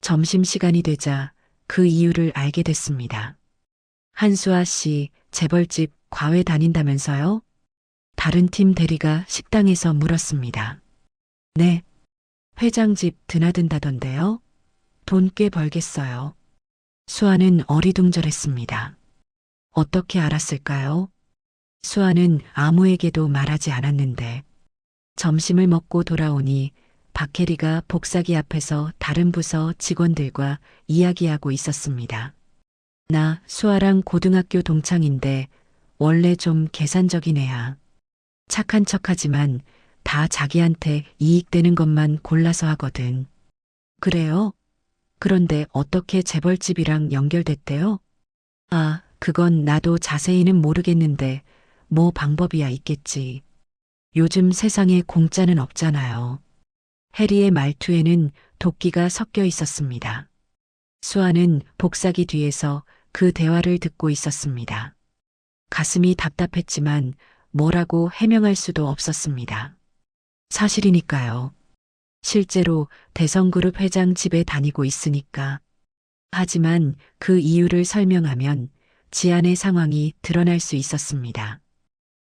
점심시간이 되자 그 이유를 알게 됐습니다. 한수아 씨, 재벌집 과외 다닌다면서요? 다른 팀 대리가 식당에서 물었습니다. 네. 회장 집 드나든다던데요? 돈 꽤 벌겠어요. 수아는 어리둥절했습니다. 어떻게 알았을까요? 수아는 아무에게도 말하지 않았는데 점심을 먹고 돌아오니 박혜리가 복사기 앞에서 다른 부서 직원들과 이야기하고 있었습니다. 나 수아랑 고등학교 동창인데 원래 좀 계산적인 애야. 착한 척하지만 다 자기한테 이익되는 것만 골라서 하거든. 그래요? 그런데 어떻게 재벌집이랑 연결됐대요? 아, 그건 나도 자세히는 모르겠는데 뭐 방법이야 있겠지. 요즘 세상에 공짜는 없잖아요. 해리의 말투에는 도끼가 섞여 있었습니다. 수아는 복사기 뒤에서 그 대화를 듣고 있었습니다. 가슴이 답답했지만 뭐라고 해명할 수도 없었습니다. 사실이니까요. 실제로 대성그룹 회장 집에 다니고 있으니까. 하지만 그 이유를 설명하면 지안의 상황이 드러날 수 있었습니다.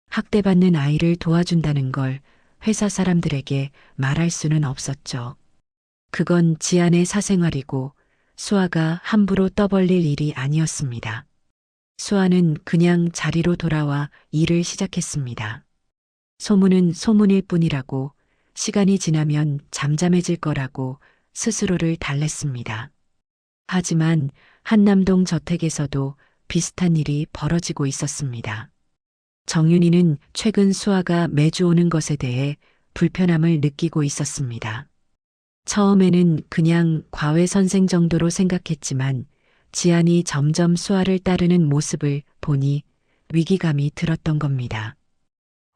학대받는 아이를 도와준다는 걸 회사 사람들에게 말할 수는 없었죠. 그건 지안의 사생활이고 수아가 함부로 떠벌릴 일이 아니었습니다. 수아는 그냥 자리로 돌아와 일을 시작했습니다. 소문은 소문일 뿐이라고, 시간이 지나면 잠잠해질 거라고 스스로를 달랬습니다. 하지만 한남동 저택에서도 비슷한 일이 벌어지고 있었습니다. 정윤이는 최근 수아가 매주 오는 것에 대해 불편함을 느끼고 있었습니다. 처음에는 그냥 과외 선생 정도로 생각했지만 지안이 점점 수아를 따르는 모습을 보니 위기감이 들었던 겁니다.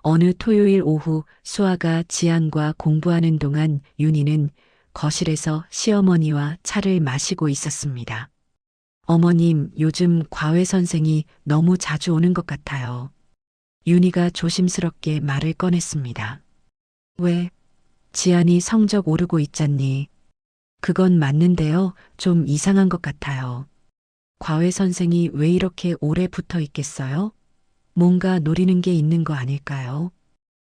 어느 토요일 오후 수아가 지안과 공부하는 동안 윤희는 거실에서 시어머니와 차를 마시고 있었습니다. 어머님, 요즘 과외 선생이 너무 자주 오는 것 같아요. 윤희가 조심스럽게 말을 꺼냈습니다. 왜? 지안이 성적 오르고 있잖니. 그건 맞는데요. 좀 이상한 것 같아요. 과외 선생이 왜 이렇게 오래 붙어 있겠어요? 뭔가 노리는 게 있는 거 아닐까요?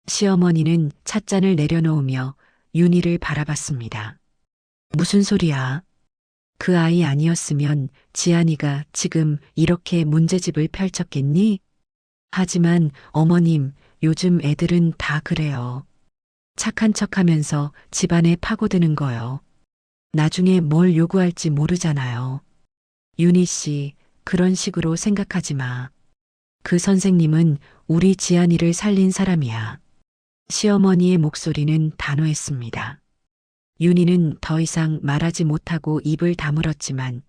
시어머니는 찻잔을 내려놓으며 윤희를 바라봤습니다. 무슨 소리야? 그 아이 아니었으면 지안이가 지금 이렇게 문제집을 펼쳤겠니? 하지만 어머님, 요즘 애들은 다 그래요. 착한 척하면서 집안에 파고드는 거요. 나중에 뭘 요구할지 모르잖아요. 윤희 씨, 그런 식으로 생각하지 마. 그 선생님은 우리 지안이를 살린 사람이야. 시어머니의 목소리는 단호했습니다. 윤희는 더 이상 말하지 못하고 입을 다물었지만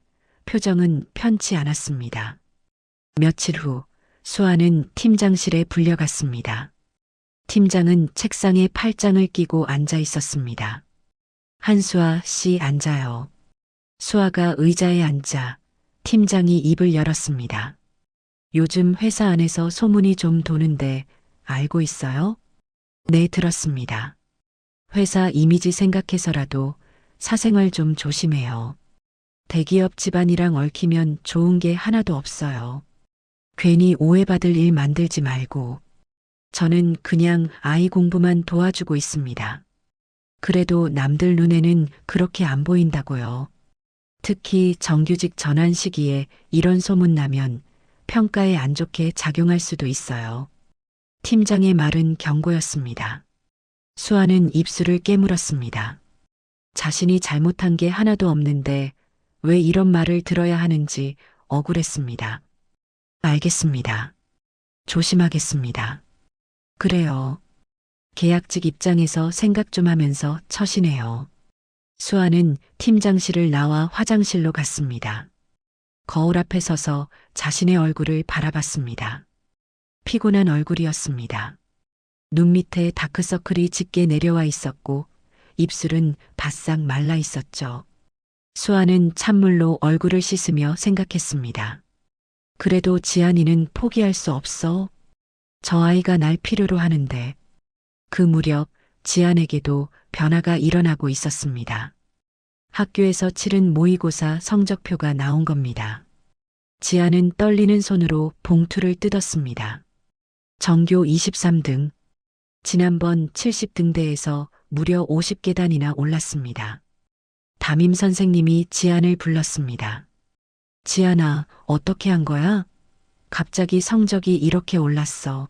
표정은 편치 않았습니다. 며칠 후 수아는 팀장실에 불려갔습니다. 팀장은 책상에 팔짱을 끼고 앉아 있었습니다. 한수아 씨 앉아요. 수아가 의자에 앉자 팀장이 입을 열었습니다. 요즘 회사 안에서 소문이 좀 도는데 알고 있어요? 네, 들었습니다. 회사 이미지 생각해서라도 사생활 좀 조심해요. 대기업 집안이랑 얽히면 좋은 게 하나도 없어요. 괜히 오해받을 일 만들지 말고. 저는 그냥 아이 공부만 도와주고 있습니다. 그래도 남들 눈에는 그렇게 안 보인다고요. 특히 정규직 전환 시기에 이런 소문 나면 평가에 안 좋게 작용할 수도 있어요. 팀장의 말은 경고였습니다. 수아는 입술을 깨물었습니다. 자신이 잘못한 게 하나도 없는데 왜 이런 말을 들어야 하는지 억울했습니다. 알겠습니다. 조심하겠습니다. 그래요. 계약직 입장에서 생각 좀 하면서 처신해요. 수아는 팀장실을 나와 화장실로 갔습니다. 거울 앞에 서서 자신의 얼굴을 바라봤습니다. 피곤한 얼굴이었습니다. 눈 밑에 다크서클이 짙게 내려와 있었고 입술은 바싹 말라 있었죠. 수아는 찬물로 얼굴을 씻으며 생각했습니다. 그래도 지안이는 포기할 수 없어. 저 아이가 날 필요로 하는데. 그 무렵 지안에게도 변화가 일어나고 있었습니다. 학교에서 치른 모의고사 성적표가 나온 겁니다. 지안은 떨리는 손으로 봉투를 뜯었습니다. 전교 23등. 지난번 70등대에서 무려 50계단이나 올랐습니다. 담임 선생님이 지안을 불렀습니다. 지안아, 어떻게 한 거야? 갑자기 성적이 이렇게 올랐어.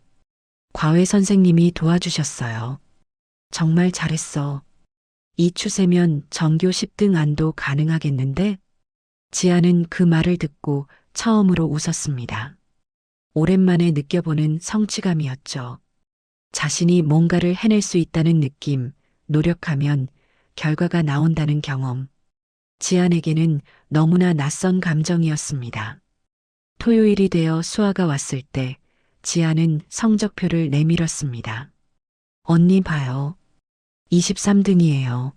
과외 선생님이 도와주셨어요. 정말 잘했어. 이 추세면 전교 10등 안도 가능하겠는데? 지안은 그 말을 듣고 처음으로 웃었습니다. 오랜만에 느껴보는 성취감이었죠. 자신이 뭔가를 해낼 수 있다는 느낌, 노력하면 결과가 나온다는 경험. 지안에게는 너무나 낯선 감정이었습니다. 토요일이 되어 수아가 왔을 때 지안은 성적표를 내밀었습니다. 언니 봐요. 23등이에요.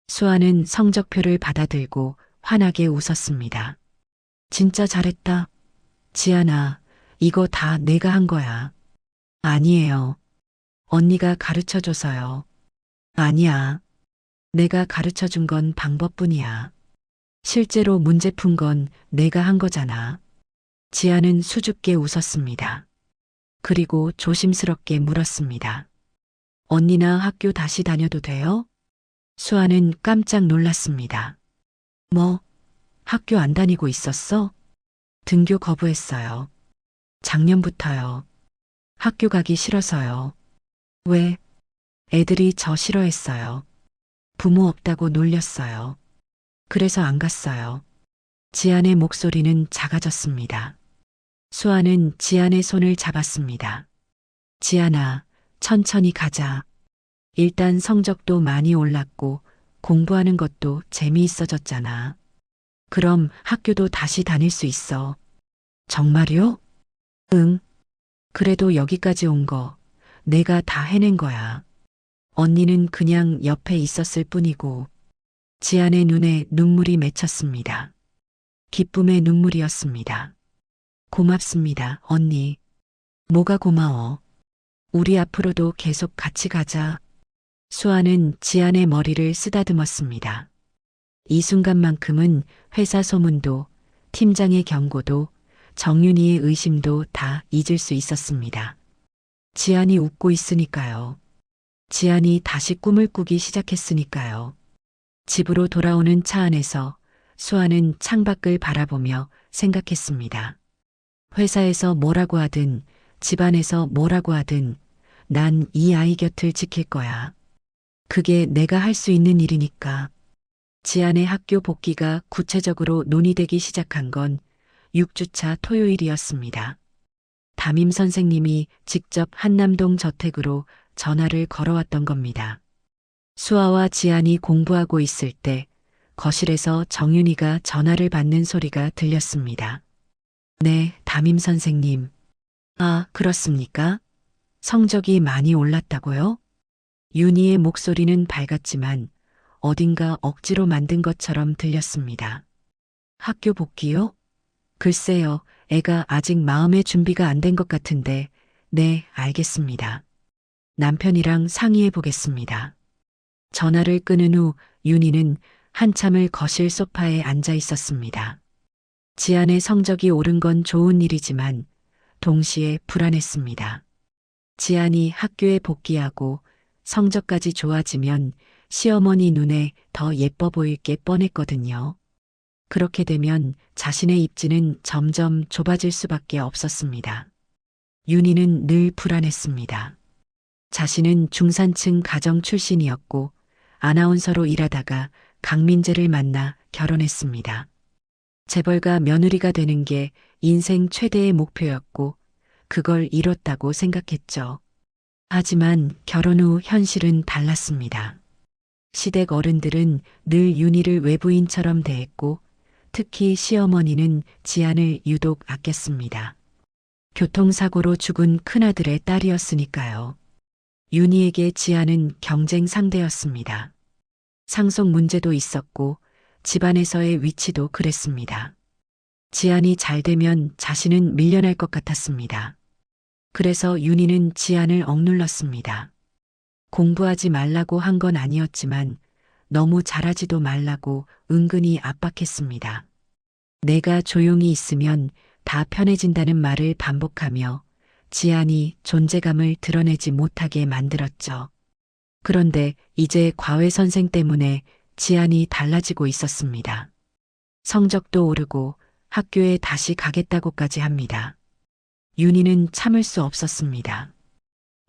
수아는 성적표를 받아들고 환하게 웃었습니다. 진짜 잘했다. 지안아, 이거 다 내가 한 거야. 아니에요. 언니가 가르쳐줘서요. 아니야. 내가 가르쳐준 건 방법뿐이야. 실제로 문제 푼 건 내가 한 거잖아. 지아는 수줍게 웃었습니다. 그리고 조심스럽게 물었습니다. 언니나 학교 다시 다녀도 돼요? 수아는 깜짝 놀랐습니다. 뭐, 학교 안 다니고 있었어? 등교 거부했어요. 작년부터요. 학교 가기 싫어서요. 왜? 애들이 저 싫어했어요. 부모 없다고 놀렸어요. 그래서 안 갔어요. 지안의 목소리는 작아졌습니다. 수아는 지안의 손을 잡았습니다. 지안아, 천천히 가자. 일단 성적도 많이 올랐고 공부하는 것도 재미있어졌잖아. 그럼 학교도 다시 다닐 수 있어. 정말요? 응. 그래도 여기까지 온 거 내가 다 해낸 거야. 언니는 그냥 옆에 있었을 뿐이고. 지안의 눈에 눈물이 맺혔습니다. 기쁨의 눈물이었습니다. 고맙습니다, 언니. 뭐가 고마워. 우리 앞으로도 계속 같이 가자. 수아는 지안의 머리를 쓰다듬었습니다. 이 순간만큼은 회사 소문도, 팀장의 경고도, 정윤이의 의심도 다 잊을 수 있었습니다. 지안이 웃고 있으니까요. 지안이 다시 꿈을 꾸기 시작했으니까요. 집으로 돌아오는 차 안에서 수아는 창밖을 바라보며 생각했습니다. 회사에서 뭐라고 하든, 집안에서 뭐라고 하든, 난 이 아이 곁을 지킬 거야. 그게 내가 할 수 있는 일이니까. 지안의 학교 복귀가 구체적으로 논의되기 시작한 건 6주차 토요일이었습니다. 담임 선생님이 직접 한남동 저택으로 전화를 걸어왔던 겁니다. 수아와 지안이 공부하고 있을 때 거실에서 정윤이가 전화를 받는 소리가 들렸습니다. 네, 담임 선생님. 아, 그렇습니까? 성적이 많이 올랐다고요? 윤희의 목소리는 밝았지만 어딘가 억지로 만든 것처럼 들렸습니다. 학교 복귀요? 글쎄요, 애가 아직 마음의 준비가 안 된 것 같은데, 네, 알겠습니다. 남편이랑 상의해 보겠습니다. 전화를 끊은 후 윤희는 한참을 거실 소파에 앉아 있었습니다. 지안의 성적이 오른 건 좋은 일이지만 동시에 불안했습니다. 지안이 학교에 복귀하고 성적까지 좋아지면 시어머니 눈에 더 예뻐 보일 게 뻔했거든요. 그렇게 되면 자신의 입지는 점점 좁아질 수밖에 없었습니다. 윤희는 늘 불안했습니다. 자신은 중산층 가정 출신이었고 아나운서로 일하다가 강민재를 만나 결혼했습니다. 재벌가 며느리가 되는 게 인생 최대의 목표였고 그걸 이뤘다고 생각했죠. 하지만 결혼 후 현실은 달랐습니다. 시댁 어른들은 늘 윤희를 외부인처럼 대했고 특히 시어머니는 지안을 유독 아꼈습니다. 교통사고로 죽은 큰아들의 딸이었으니까요. 윤희에게 지안은 경쟁 상대였습니다. 상속 문제도 있었고 집안에서의 위치도 그랬습니다. 지안이 잘 되면 자신은 밀려날 것 같았습니다. 그래서 윤희는 지안을 억눌렀습니다. 공부하지 말라고 한 건 아니었지만 너무 잘하지도 말라고 은근히 압박했습니다. 내가 조용히 있으면 다 편해진다는 말을 반복하며 지안이 존재감을 드러내지 못하게 만들었죠. 그런데 이제 과외 선생 때문에 지안이 달라지고 있었습니다. 성적도 오르고 학교에 다시 가겠다고까지 합니다. 윤희는 참을 수 없었습니다.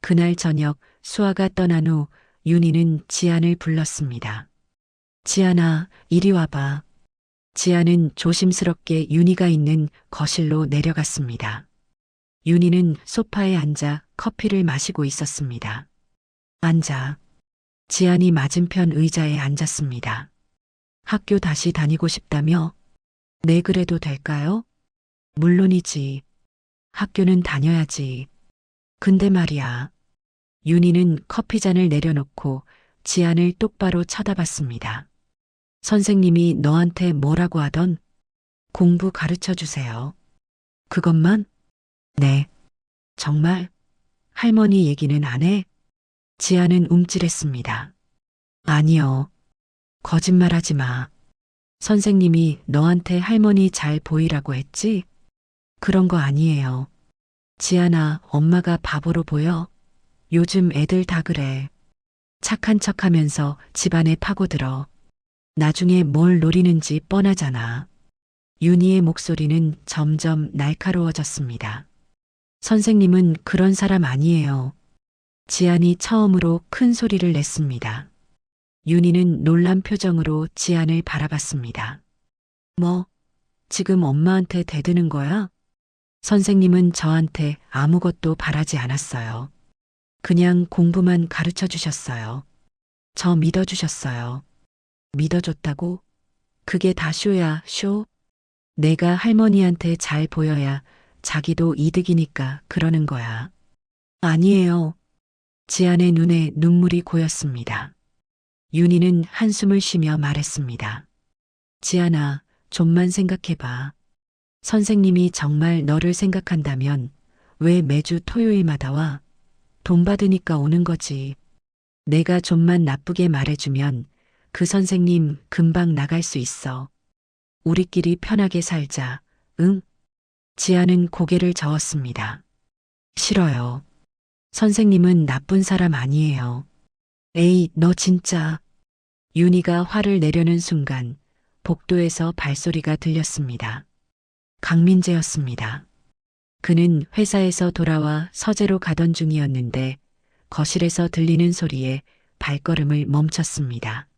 그날 저녁 수아가 떠난 후 윤희는 지안을 불렀습니다. 지안아, 이리 와봐. 지안은 조심스럽게 윤희가 있는 거실로 내려갔습니다. 윤희는 소파에 앉아 커피를 마시고 있었습니다. 앉아. 지안이 맞은편 의자에 앉았습니다. 학교 다시 다니고 싶다며? 네, 그래도 될까요? 물론이지. 학교는 다녀야지. 근데 말이야. 윤희는 커피잔을 내려놓고 지안을 똑바로 쳐다봤습니다. 선생님이 너한테 뭐라고 하던? 공부 가르쳐 주세요. 그것만? 네. 정말? 할머니 얘기는 안 해? 지안은 움찔했습니다. 아니요. 거짓말하지 마. 선생님이 너한테 할머니 잘 보이라고 했지? 그런 거 아니에요. 지안아, 엄마가 바보로 보여? 요즘 애들 다 그래. 착한 척하면서 집안에 파고들어. 나중에 뭘 노리는지 뻔하잖아. 윤희의 목소리는 점점 날카로워졌습니다. 선생님은 그런 사람 아니에요. 지안이 처음으로 큰 소리를 냈습니다. 윤희는 놀란 표정으로 지안을 바라봤습니다. 뭐, 지금 엄마한테 대드는 거야? 선생님은 저한테 아무것도 바라지 않았어요. 그냥 공부만 가르쳐 주셨어요. 저 믿어주셨어요. 믿어줬다고? 그게 다 쇼야, 쇼? 내가 할머니한테 잘 보여야 자기도 이득이니까 그러는 거야. 아니에요. 지안의 눈에 눈물이 고였습니다. 윤희는 한숨을 쉬며 말했습니다. 지안아, 좀만 생각해봐. 선생님이 정말 너를 생각한다면 왜 매주 토요일마다 와? 돈 받으니까 오는 거지. 내가 좀만 나쁘게 말해주면 그 선생님 금방 나갈 수 있어. 우리끼리 편하게 살자, 응? 지안은 고개를 저었습니다. 싫어요. 선생님은 나쁜 사람 아니에요. 에이, 너 진짜. 윤희가 화를 내려는 순간 복도에서 발소리가 들렸습니다. 강민재였습니다. 그는 회사에서 돌아와 서재로 가던 중이었는데 거실에서 들리는 소리에 발걸음을 멈췄습니다.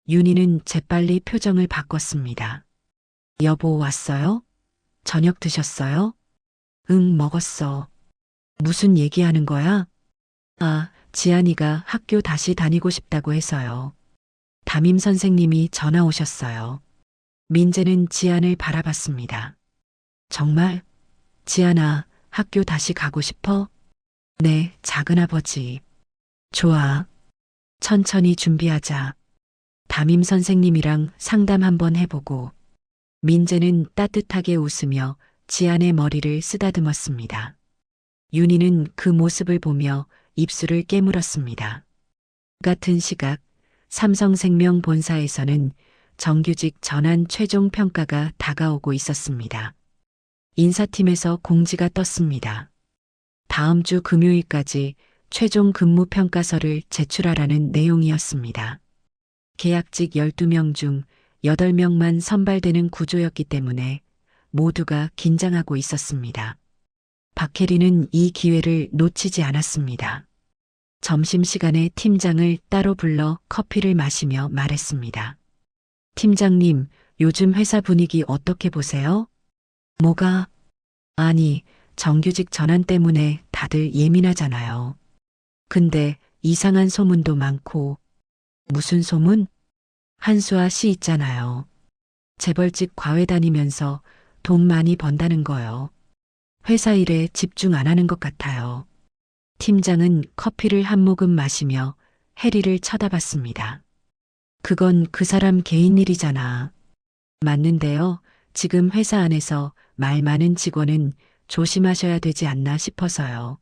윤희는 재빨리 표정을 바꿨습니다. 여보, 왔어요? 저녁 드셨어요? 응, 먹었어. 무슨 얘기하는 거야? 아, 지안이가 학교 다시 다니고 싶다고 해서요. 담임 선생님이 전화 오셨어요. 민재는 지안을 바라봤습니다. 정말? 지안아, 학교 다시 가고 싶어? 네, 작은아버지. 좋아. 천천히 준비하자. 담임 선생님이랑 상담 한번 해보고. 민재는 따뜻하게 웃으며 지안의 머리를 쓰다듬었습니다. 윤희는 그 모습을 보며 입술을 깨물었습니다. 같은 시각 삼성생명 본사에서는 정규직 전환 최종 평가가 다가오고 있었습니다. 인사팀에서 공지가 떴습니다. 다음 주 금요일까지 최종 근무 평가서를 제출하라는 내용이었습니다. 계약직 12명 중 8명만 선발되는 구조였기 때문에 모두가 긴장하고 있었습니다. 박혜리는 이 기회를 놓치지 않았습니다. 점심시간에 팀장을 따로 불러 커피를 마시며 말했습니다. 팀장님, 요즘 회사 분위기 어떻게 보세요? 뭐가? 아니, 정규직 전환 때문에 다들 예민하잖아요. 근데 이상한 소문도 많고. 무슨 소문? 한수아 씨 있잖아요. 재벌직 과외 다니면서 돈 많이 번다는 거요. 회사 일에 집중 안 하는 것 같아요. 팀장은 커피를 한 모금 마시며 해리를 쳐다봤습니다. 그건 그 사람 개인 일이잖아. 맞는데요. 지금 회사 안에서 말 많은 직원은 조심하셔야 되지 않나 싶어서요.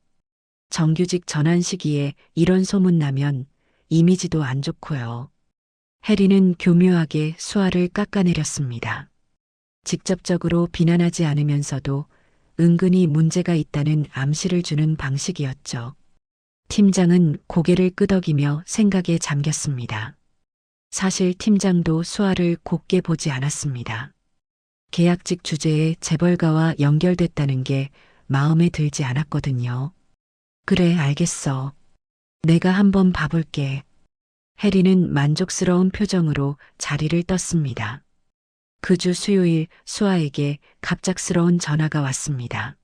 정규직 전환 시기에 이런 소문 나면 이미지도 안 좋고요. 해리는 교묘하게 수화를 깎아내렸습니다. 직접적으로 비난하지 않으면서도 은근히 문제가 있다는 암시를 주는 방식이었죠. 팀장은 고개를 끄덕이며 생각에 잠겼습니다. 사실 팀장도 수아를 곱게 보지 않았습니다. 계약직 주제에 재벌가와 연결됐다는 게 마음에 들지 않았거든요. 그래, 알겠어. 내가 한번 봐볼게. 해리는 만족스러운 표정으로 자리를 떴습니다. 그 주 수요일 수아에게 갑작스러운 전화가 왔습니다.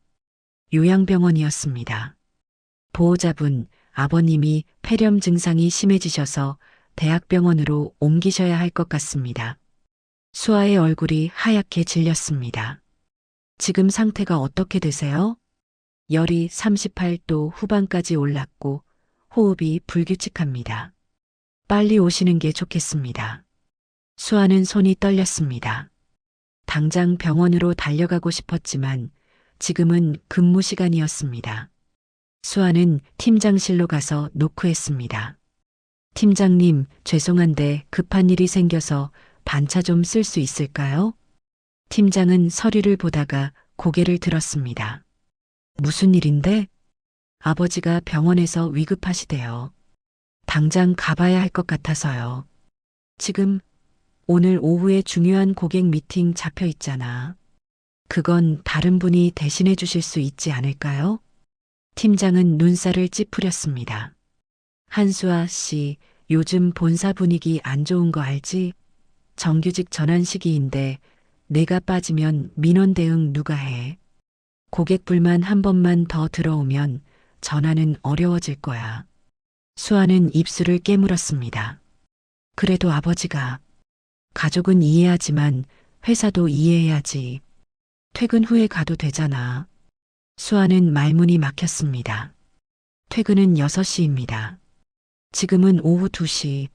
요양병원이었습니다. 보호자분, 아버님이 폐렴 증상이 심해지셔서 대학병원으로 옮기셔야 할 것 같습니다. 수아의 얼굴이 하얗게 질렸습니다. 지금 상태가 어떻게 되세요? 열이 38도 후반까지 올랐고 호흡이 불규칙합니다. 빨리 오시는 게 좋겠습니다. 수아는 손이 떨렸습니다. 당장 병원으로 달려가고 싶었지만 지금은 근무 시간이었습니다. 수아는 팀장실로 가서 노크했습니다. 팀장님, 죄송한데 급한 일이 생겨서 반차 좀 쓸 수 있을까요? 팀장은 서류를 보다가 고개를 들었습니다. 무슨 일인데? 아버지가 병원에서 위급하시대요. 당장 가봐야 할 것 같아서요. 지금 오늘 오후에 중요한 고객 미팅 잡혀 있잖아. 그건 다른 분이 대신해 주실 수 있지 않을까요? 팀장은 눈살을 찌푸렸습니다. 한수아 씨, 요즘 본사 분위기 안 좋은 거 알지? 정규직 전환 시기인데 내가 빠지면 민원 대응 누가 해? 고객 불만 한 번만 더 들어오면 전환은 어려워질 거야. 수아는 입술을 깨물었습니다. 그래도 아버지가, 가족은 이해하지만 회사도 이해해야지. 퇴근 후에 가도 되잖아. 수아는 말문이 막혔습니다. 퇴근은 6시입니다. 지금은 오후 2시.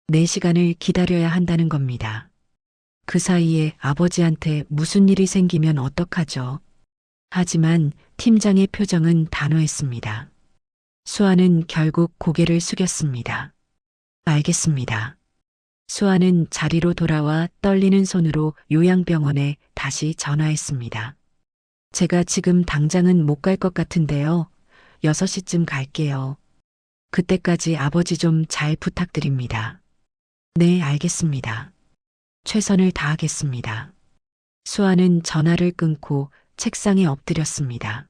4시간을 기다려야 한다는 겁니다. 그 사이에 아버지한테 무슨 일이 생기면 어떡하죠? 하지만 팀장의 표정은 단호했습니다. 수아는 결국 고개를 숙였습니다. 알겠습니다. 수아는 자리로 돌아와 떨리는 손으로 요양병원에 다시 전화했습니다. 제가 지금 당장은 못 갈 것 같은데요. 6시쯤 갈게요. 그때까지 아버지 좀 잘 부탁드립니다. 네, 알겠습니다. 최선을 다하겠습니다. 수아는 전화를 끊고 책상에 엎드렸습니다.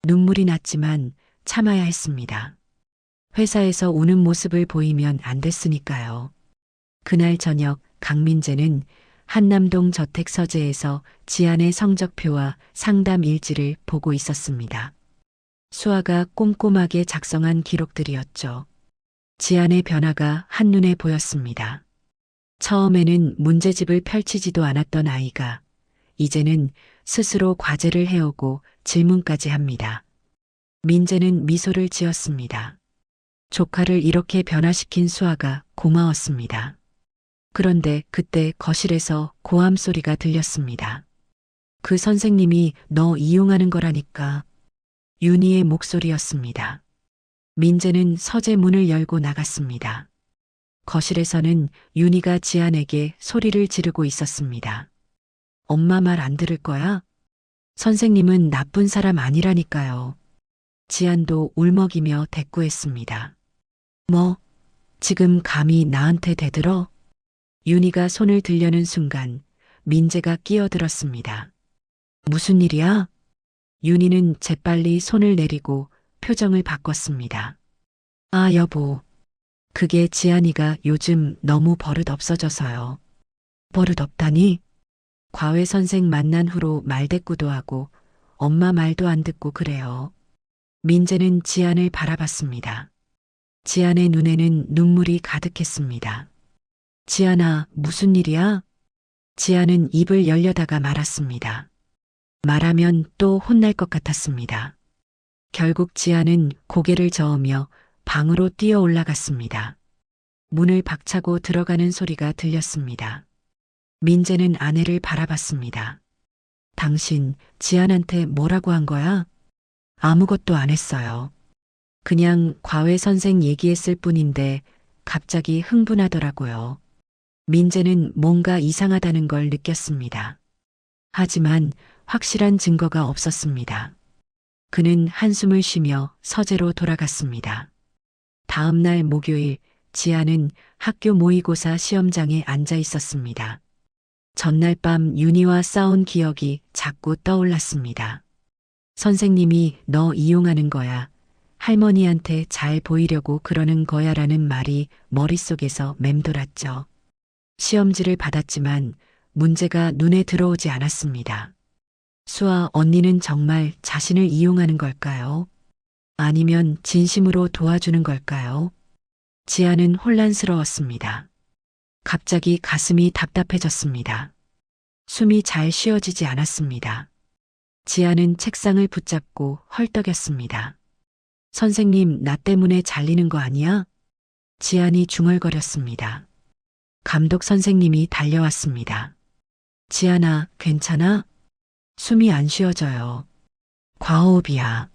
눈물이 났지만 참아야 했습니다. 회사에서 우는 모습을 보이면 안 됐으니까요. 그날 저녁 강민재는 한남동 저택 서재에서 지안의 성적표와 상담 일지를 보고 있었습니다. 수아가 꼼꼼하게 작성한 기록들이었죠. 지안의 변화가 한눈에 보였습니다. 처음에는 문제집을 펼치지도 않았던 아이가 이제는 스스로 과제를 해오고 질문까지 합니다. 민재는 미소를 지었습니다. 조카를 이렇게 변화시킨 수아가 고마웠습니다. 그런데 그때 거실에서 고함 소리가 들렸습니다. 그 선생님이 너 이용하는 거라니까. 윤희의 목소리였습니다. 민재는 서재 문을 열고 나갔습니다. 거실에서는 윤희가 지안에게 소리를 지르고 있었습니다. 엄마 말 안 들을 거야? 선생님은 나쁜 사람 아니라니까요. 지안도 울먹이며 대꾸했습니다. 뭐? 지금 감히 나한테 대들어? 윤희가 손을 들려는 순간 민재가 끼어들었습니다. 무슨 일이야? 윤희는 재빨리 손을 내리고 표정을 바꿨습니다. 아, 여보. 그게 지안이가 요즘 너무 버릇 없어져서요. 버릇 없다니? 과외 선생 만난 후로 말대꾸도 하고 엄마 말도 안 듣고 그래요. 민재는 지안을 바라봤습니다. 지안의 눈에는 눈물이 가득했습니다. 지안아, 무슨 일이야? 지안은 입을 열려다가 말았습니다. 말하면 또 혼날 것 같았습니다. 결국 지안은 고개를 저으며 방으로 뛰어 올라갔습니다. 문을 박차고 들어가는 소리가 들렸습니다. 민재는 아내를 바라봤습니다. 당신 지안한테 뭐라고 한 거야? 아무것도 안 했어요. 그냥 과외 선생 얘기했을 뿐인데 갑자기 흥분하더라고요. 민재는 뭔가 이상하다는 걸 느꼈습니다. 하지만 확실한 증거가 없었습니다. 그는 한숨을 쉬며 서재로 돌아갔습니다. 다음 날 목요일, 지아는 학교 모의고사 시험장에 앉아 있었습니다. 전날 밤 윤희와 싸운 기억이 자꾸 떠올랐습니다. 선생님이 너 이용하는 거야. 할머니한테 잘 보이려고 그러는 거야라는 말이 머릿속에서 맴돌았죠. 시험지를 받았지만 문제가 눈에 들어오지 않았습니다. 수아 언니는 정말 자신을 이용하는 걸까요? 아니면 진심으로 도와주는 걸까요? 지아는 혼란스러웠습니다. 갑자기 가슴이 답답해졌습니다. 숨이 잘 쉬어지지 않았습니다. 지아는 책상을 붙잡고 헐떡였습니다. 선생님, 나 때문에 잘리는 거 아니야? 지안이 중얼거렸습니다. 감독 선생님이 달려왔습니다. 지안아, 괜찮아? 숨이 안 쉬어져요. 과호흡이야.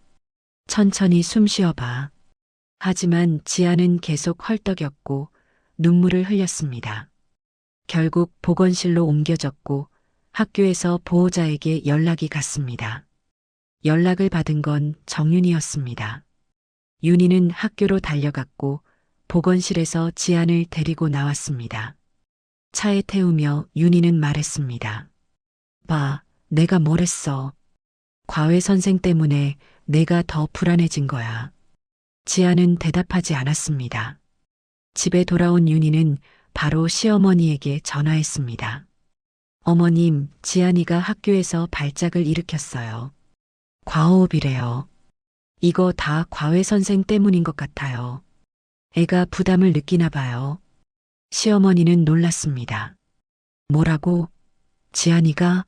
천천히 숨 쉬어봐. 하지만 지아는 계속 헐떡였고 눈물을 흘렸습니다. 결국 보건실로 옮겨졌고 학교에서 보호자에게 연락이 갔습니다. 연락을 받은 건 정윤이었습니다. 윤희는 학교로 달려갔고 보건실에서 지안을 데리고 나왔습니다. 차에 태우며 윤희는 말했습니다. 봐, 내가 뭘 했어. 과외 선생 때문에 내가 더 불안해진 거야. 지아는 대답하지 않았습니다. 집에 돌아온 윤희는 바로 시어머니에게 전화했습니다. 어머님, 지안이가 학교에서 발작을 일으켰어요. 과호흡이래요. 이거 다 과외 선생 때문인 것 같아요. 애가 부담을 느끼나 봐요. 시어머니는 놀랐습니다. 뭐라고? 지안이가?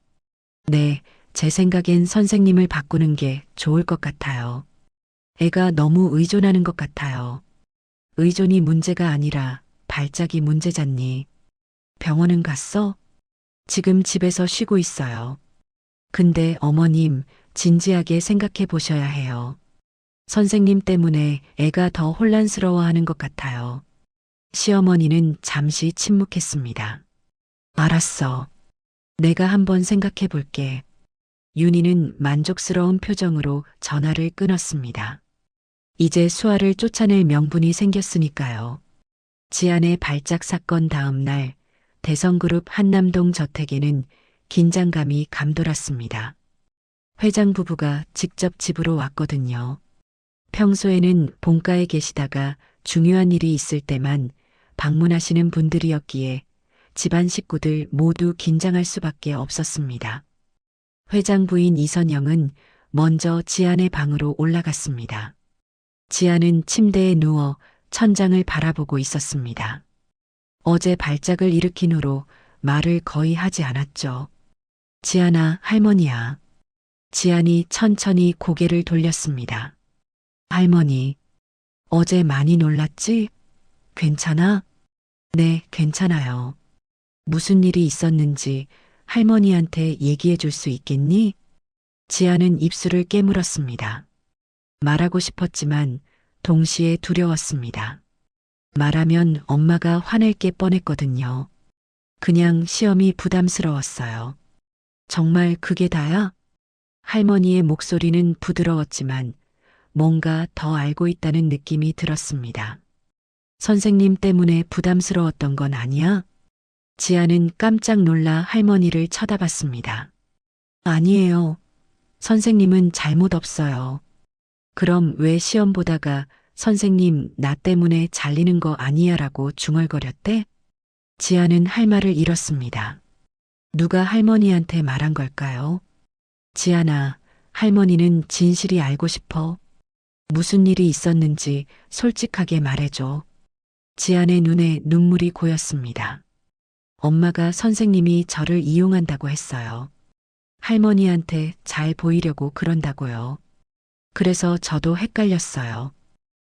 네, 제 생각엔 선생님을 바꾸는 게 좋을 것 같아요. 애가 너무 의존하는 것 같아요. 의존이 문제가 아니라 발작이 문제잖니. 병원은 갔어? 지금 집에서 쉬고 있어요. 근데 어머님, 진지하게 생각해 보셔야 해요. 선생님 때문에 애가 더 혼란스러워하는 것 같아요. 시어머니는 잠시 침묵했습니다. 알았어. 내가 한번 생각해 볼게. 윤희는 만족스러운 표정으로 전화를 끊었습니다. 이제 수아를 쫓아낼 명분이 생겼으니까요. 지안의 발작 사건 다음 날 대성그룹 한남동 저택에는 긴장감이 감돌았습니다. 회장 부부가 직접 집으로 왔거든요. 평소에는 본가에 계시다가 중요한 일이 있을 때만 방문하시는 분들이었기에 집안 식구들 모두 긴장할 수밖에 없었습니다. 회장 부인 이선영은 먼저 지안의 방으로 올라갔습니다. 지안은 침대에 누워 천장을 바라보고 있었습니다. 어제 발작을 일으킨 후로 말을 거의 하지 않았죠. 지안아, 할머니야. 지안이 천천히 고개를 돌렸습니다. 할머니, 어제 많이 놀랐지? 괜찮아? 네, 괜찮아요. 무슨 일이 있었는지 할머니한테 얘기해 줄 수 있겠니? 지아는 입술을 깨물었습니다. 말하고 싶었지만 동시에 두려웠습니다. 말하면 엄마가 화낼 게 뻔했거든요. 그냥 시험이 부담스러웠어요. 정말 그게 다야? 할머니의 목소리는 부드러웠지만 뭔가 더 알고 있다는 느낌이 들었습니다. 선생님 때문에 부담스러웠던 건 아니야? 지아는 깜짝 놀라 할머니를 쳐다봤습니다. 아니에요. 선생님은 잘못 없어요. 그럼 왜 시험 보다가 선생님 나 때문에 잘리는 거 아니야 라고 중얼거렸대? 지아는 할 말을 잃었습니다. 누가 할머니한테 말한 걸까요? 지아나, 할머니는 진실이 알고 싶어. 무슨 일이 있었는지 솔직하게 말해줘. 지안의 눈에 눈물이 고였습니다. 엄마가 선생님이 저를 이용한다고 했어요. 할머니한테 잘 보이려고 그런다고요. 그래서 저도 헷갈렸어요.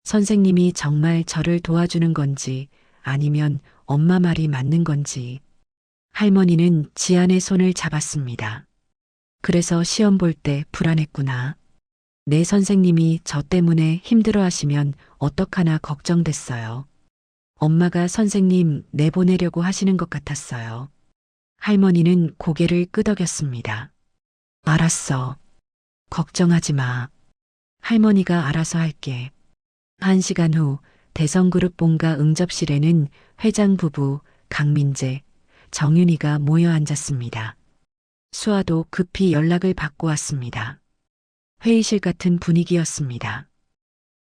선생님이 정말 저를 도와주는 건지 아니면 엄마 말이 맞는 건지. 할머니는 지안의 손을 잡았습니다. 그래서 시험 볼 때 불안했구나. 내 선생님이 저 때문에 힘들어 하시면 어떡하나 걱정됐어요. 엄마가 선생님 내보내려고 하시는 것 같았어요. 할머니는 고개를 끄덕였습니다. 알았어. 걱정하지 마. 할머니가 알아서 할게. 1시간 후 대성그룹 본가 응접실에는 회장 부부 강민재, 정윤이가 모여 앉았습니다. 수아도 급히 연락을 받고 왔습니다. 회의실 같은 분위기였습니다.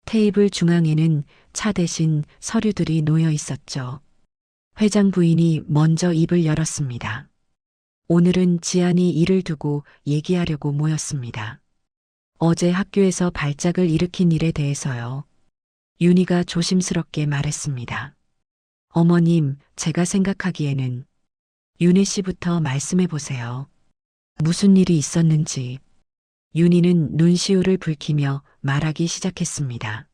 테이블 중앙에는 차 대신 서류들이 놓여 있었죠. 회장 부인이 먼저 입을 열었습니다. 오늘은 지안이 일을 두고 얘기하려고 모였습니다. 어제 학교에서 발작을 일으킨 일에 대해서요. 윤희가 조심스럽게 말했습니다. 어머님, 제가 생각하기에는 윤희 씨부터 말씀해 보세요. 무슨 일이 있었는지. 윤희는 눈시울을 붉히며 말하기 시작했습니다.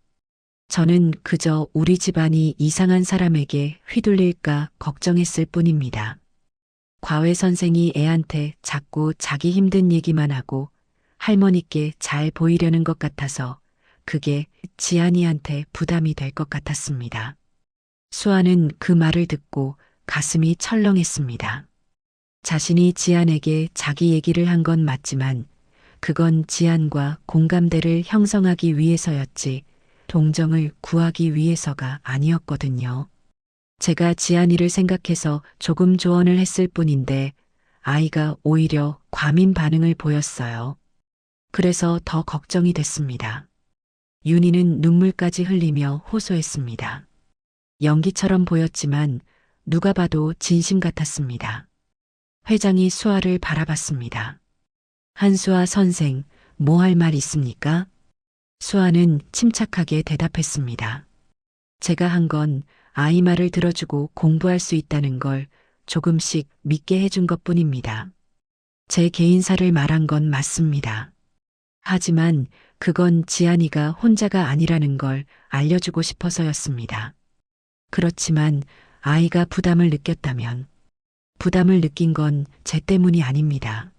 저는 그저 우리 집안이 이상한 사람에게 휘둘릴까 걱정했을 뿐입니다. 과외 선생이 애한테 자꾸 자기 힘든 얘기만 하고 할머니께 잘 보이려는 것 같아서 그게 지안이한테 부담이 될 것 같았습니다. 수아는 그 말을 듣고 가슴이 철렁했습니다. 자신이 지안에게 자기 얘기를 한 건 맞지만 그건 지안과 공감대를 형성하기 위해서였지 동정을 구하기 위해서가 아니었거든요. 제가 지안이를 생각해서 조금 조언을 했을 뿐인데 아이가 오히려 과민 반응을 보였어요. 그래서 더 걱정이 됐습니다. 윤희는 눈물까지 흘리며 호소했습니다. 연기처럼 보였지만 누가 봐도 진심 같았습니다. 회장이 수아를 바라봤습니다. 한수아 선생, 뭐 할 말 있습니까? 수아는 침착하게 대답했습니다. 제가 한 건 아이 말을 들어주고 공부할 수 있다는 걸 조금씩 믿게 해준 것뿐입니다. 제 개인사를 말한 건 맞습니다. 하지만 그건 지안이가 혼자가 아니라는 걸 알려주고 싶어서였습니다. 그렇지만 아이가 부담을 느꼈다면 부담을 느낀 건 제 때문이 아닙니다.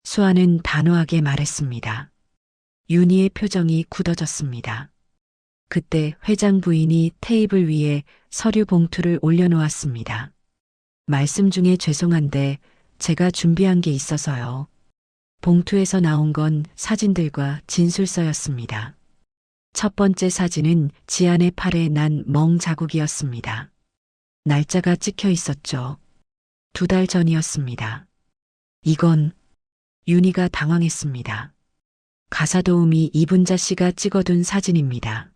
수아는 단호하게 말했습니다. 윤희의 표정이 굳어졌습니다. 그때 회장 부인이 테이블 위에 서류 봉투를 올려놓았습니다. 말씀 중에 죄송한데 제가 준비한 게 있어서요. 봉투에서 나온 건 사진들과 진술서였습니다. 첫 번째 사진은 지안의 팔에 난 멍 자국이었습니다. 날짜가 찍혀 있었죠. 2달 전이었습니다. 이건 윤희가 당황했습니다. 가사도우미 이분자 씨가 찍어둔 사진입니다.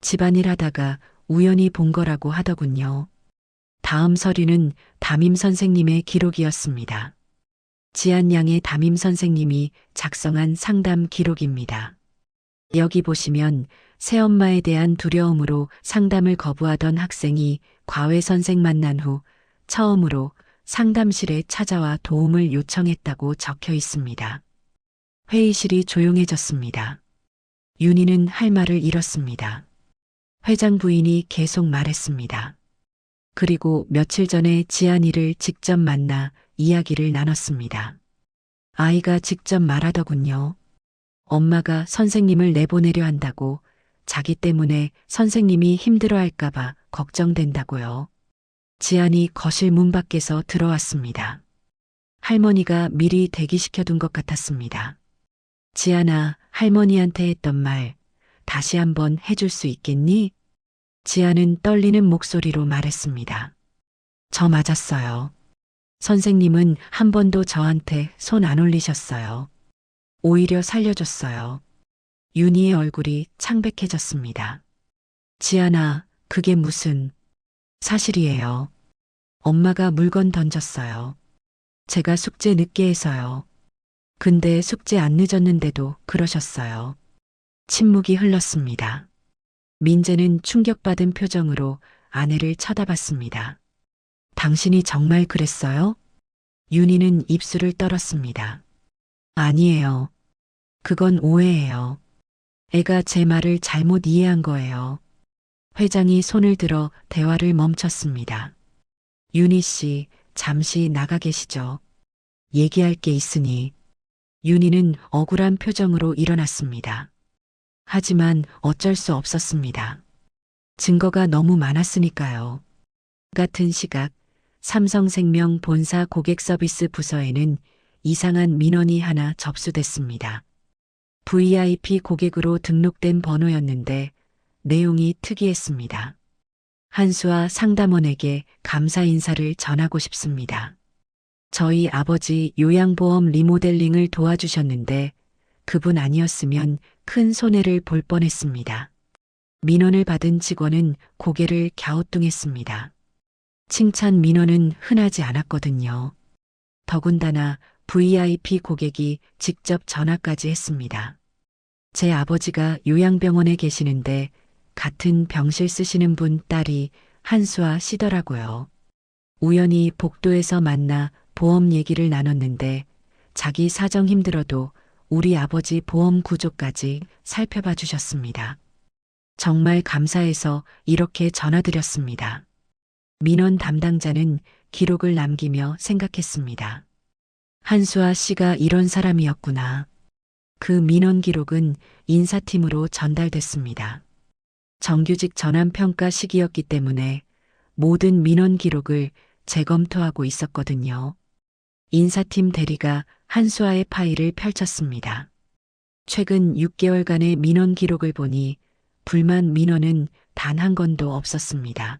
집안일 하다가 우연히 본 거라고 하더군요. 다음 서류는 담임 선생님의 기록이었습니다. 지안 양의 담임 선생님이 작성한 상담 기록입니다. 여기 보시면 새엄마에 대한 두려움으로 상담을 거부하던 학생이 과외 선생 만난 후 처음으로 상담실에 찾아와 도움을 요청했다고 적혀 있습니다. 회의실이 조용해졌습니다. 윤희는 할 말을 잃었습니다. 회장 부인이 계속 말했습니다. 그리고 며칠 전에 지안이를 직접 만나 이야기를 나눴습니다. 아이가 직접 말하더군요. 엄마가 선생님을 내보내려 한다고 자기 때문에 선생님이 힘들어할까봐 걱정된다고요. 지안이 거실 문 밖에서 들어왔습니다. 할머니가 미리 대기시켜둔 것 같았습니다. 지안아, 할머니한테 했던 말 다시 한번 해줄 수 있겠니? 지아는 떨리는 목소리로 말했습니다. 저 맞았어요. 선생님은 한 번도 저한테 손 안 올리셨어요. 오히려 살려줬어요. 윤희의 얼굴이 창백해졌습니다. 지아나, 그게 무슨... 사실이에요. 엄마가 물건 던졌어요. 제가 숙제 늦게 해서요. 근데 숙제 안 늦었는데도 그러셨어요. 침묵이 흘렀습니다. 민재는 충격받은 표정으로 아내를 쳐다봤습니다. 당신이 정말 그랬어요? 윤희는 입술을 떨었습니다. 아니에요. 그건 오해예요. 애가 제 말을 잘못 이해한 거예요. 회장이 손을 들어 대화를 멈췄습니다. 윤희 씨, 잠시 나가 계시죠. 얘기할 게 있으니. 윤희는 억울한 표정으로 일어났습니다. 하지만 어쩔 수 없었습니다. 증거가 너무 많았으니까요. 같은 시각, 삼성생명 본사 고객서비스 부서에는 이상한 민원이 하나 접수됐습니다. VIP 고객으로 등록된 번호였는데 내용이 특이했습니다. 한수아 상담원에게 감사 인사를 전하고 싶습니다. 저희 아버지 요양보험 리모델링을 도와주셨는데 그분 아니었으면 큰 손해를 볼 뻔했습니다. 민원을 받은 직원은 고개를 갸우뚱했습니다. 칭찬 민원은 흔하지 않았거든요. 더군다나 VIP 고객이 직접 전화까지 했습니다. 제 아버지가 요양병원에 계시는데 같은 병실 쓰시는 분 딸이 한수아 씨더라고요. 우연히 복도에서 만나 보험 얘기를 나눴는데 자기 사정 힘들어도 우리 아버지 보험 구조까지 살펴봐 주셨습니다. 정말 감사해서 이렇게 전화드렸습니다. 민원 담당자는 기록을 남기며 생각했습니다. 한수아 씨가 이런 사람이었구나. 그 민원 기록은 인사팀으로 전달됐습니다. 정규직 전환평가 시기였기 때문에 모든 민원 기록을 재검토하고 있었거든요. 인사팀 대리가 한수아의 파일을 펼쳤습니다. 최근 6개월간의 민원 기록을 보니 불만 민원은 단 한 건도 없었습니다.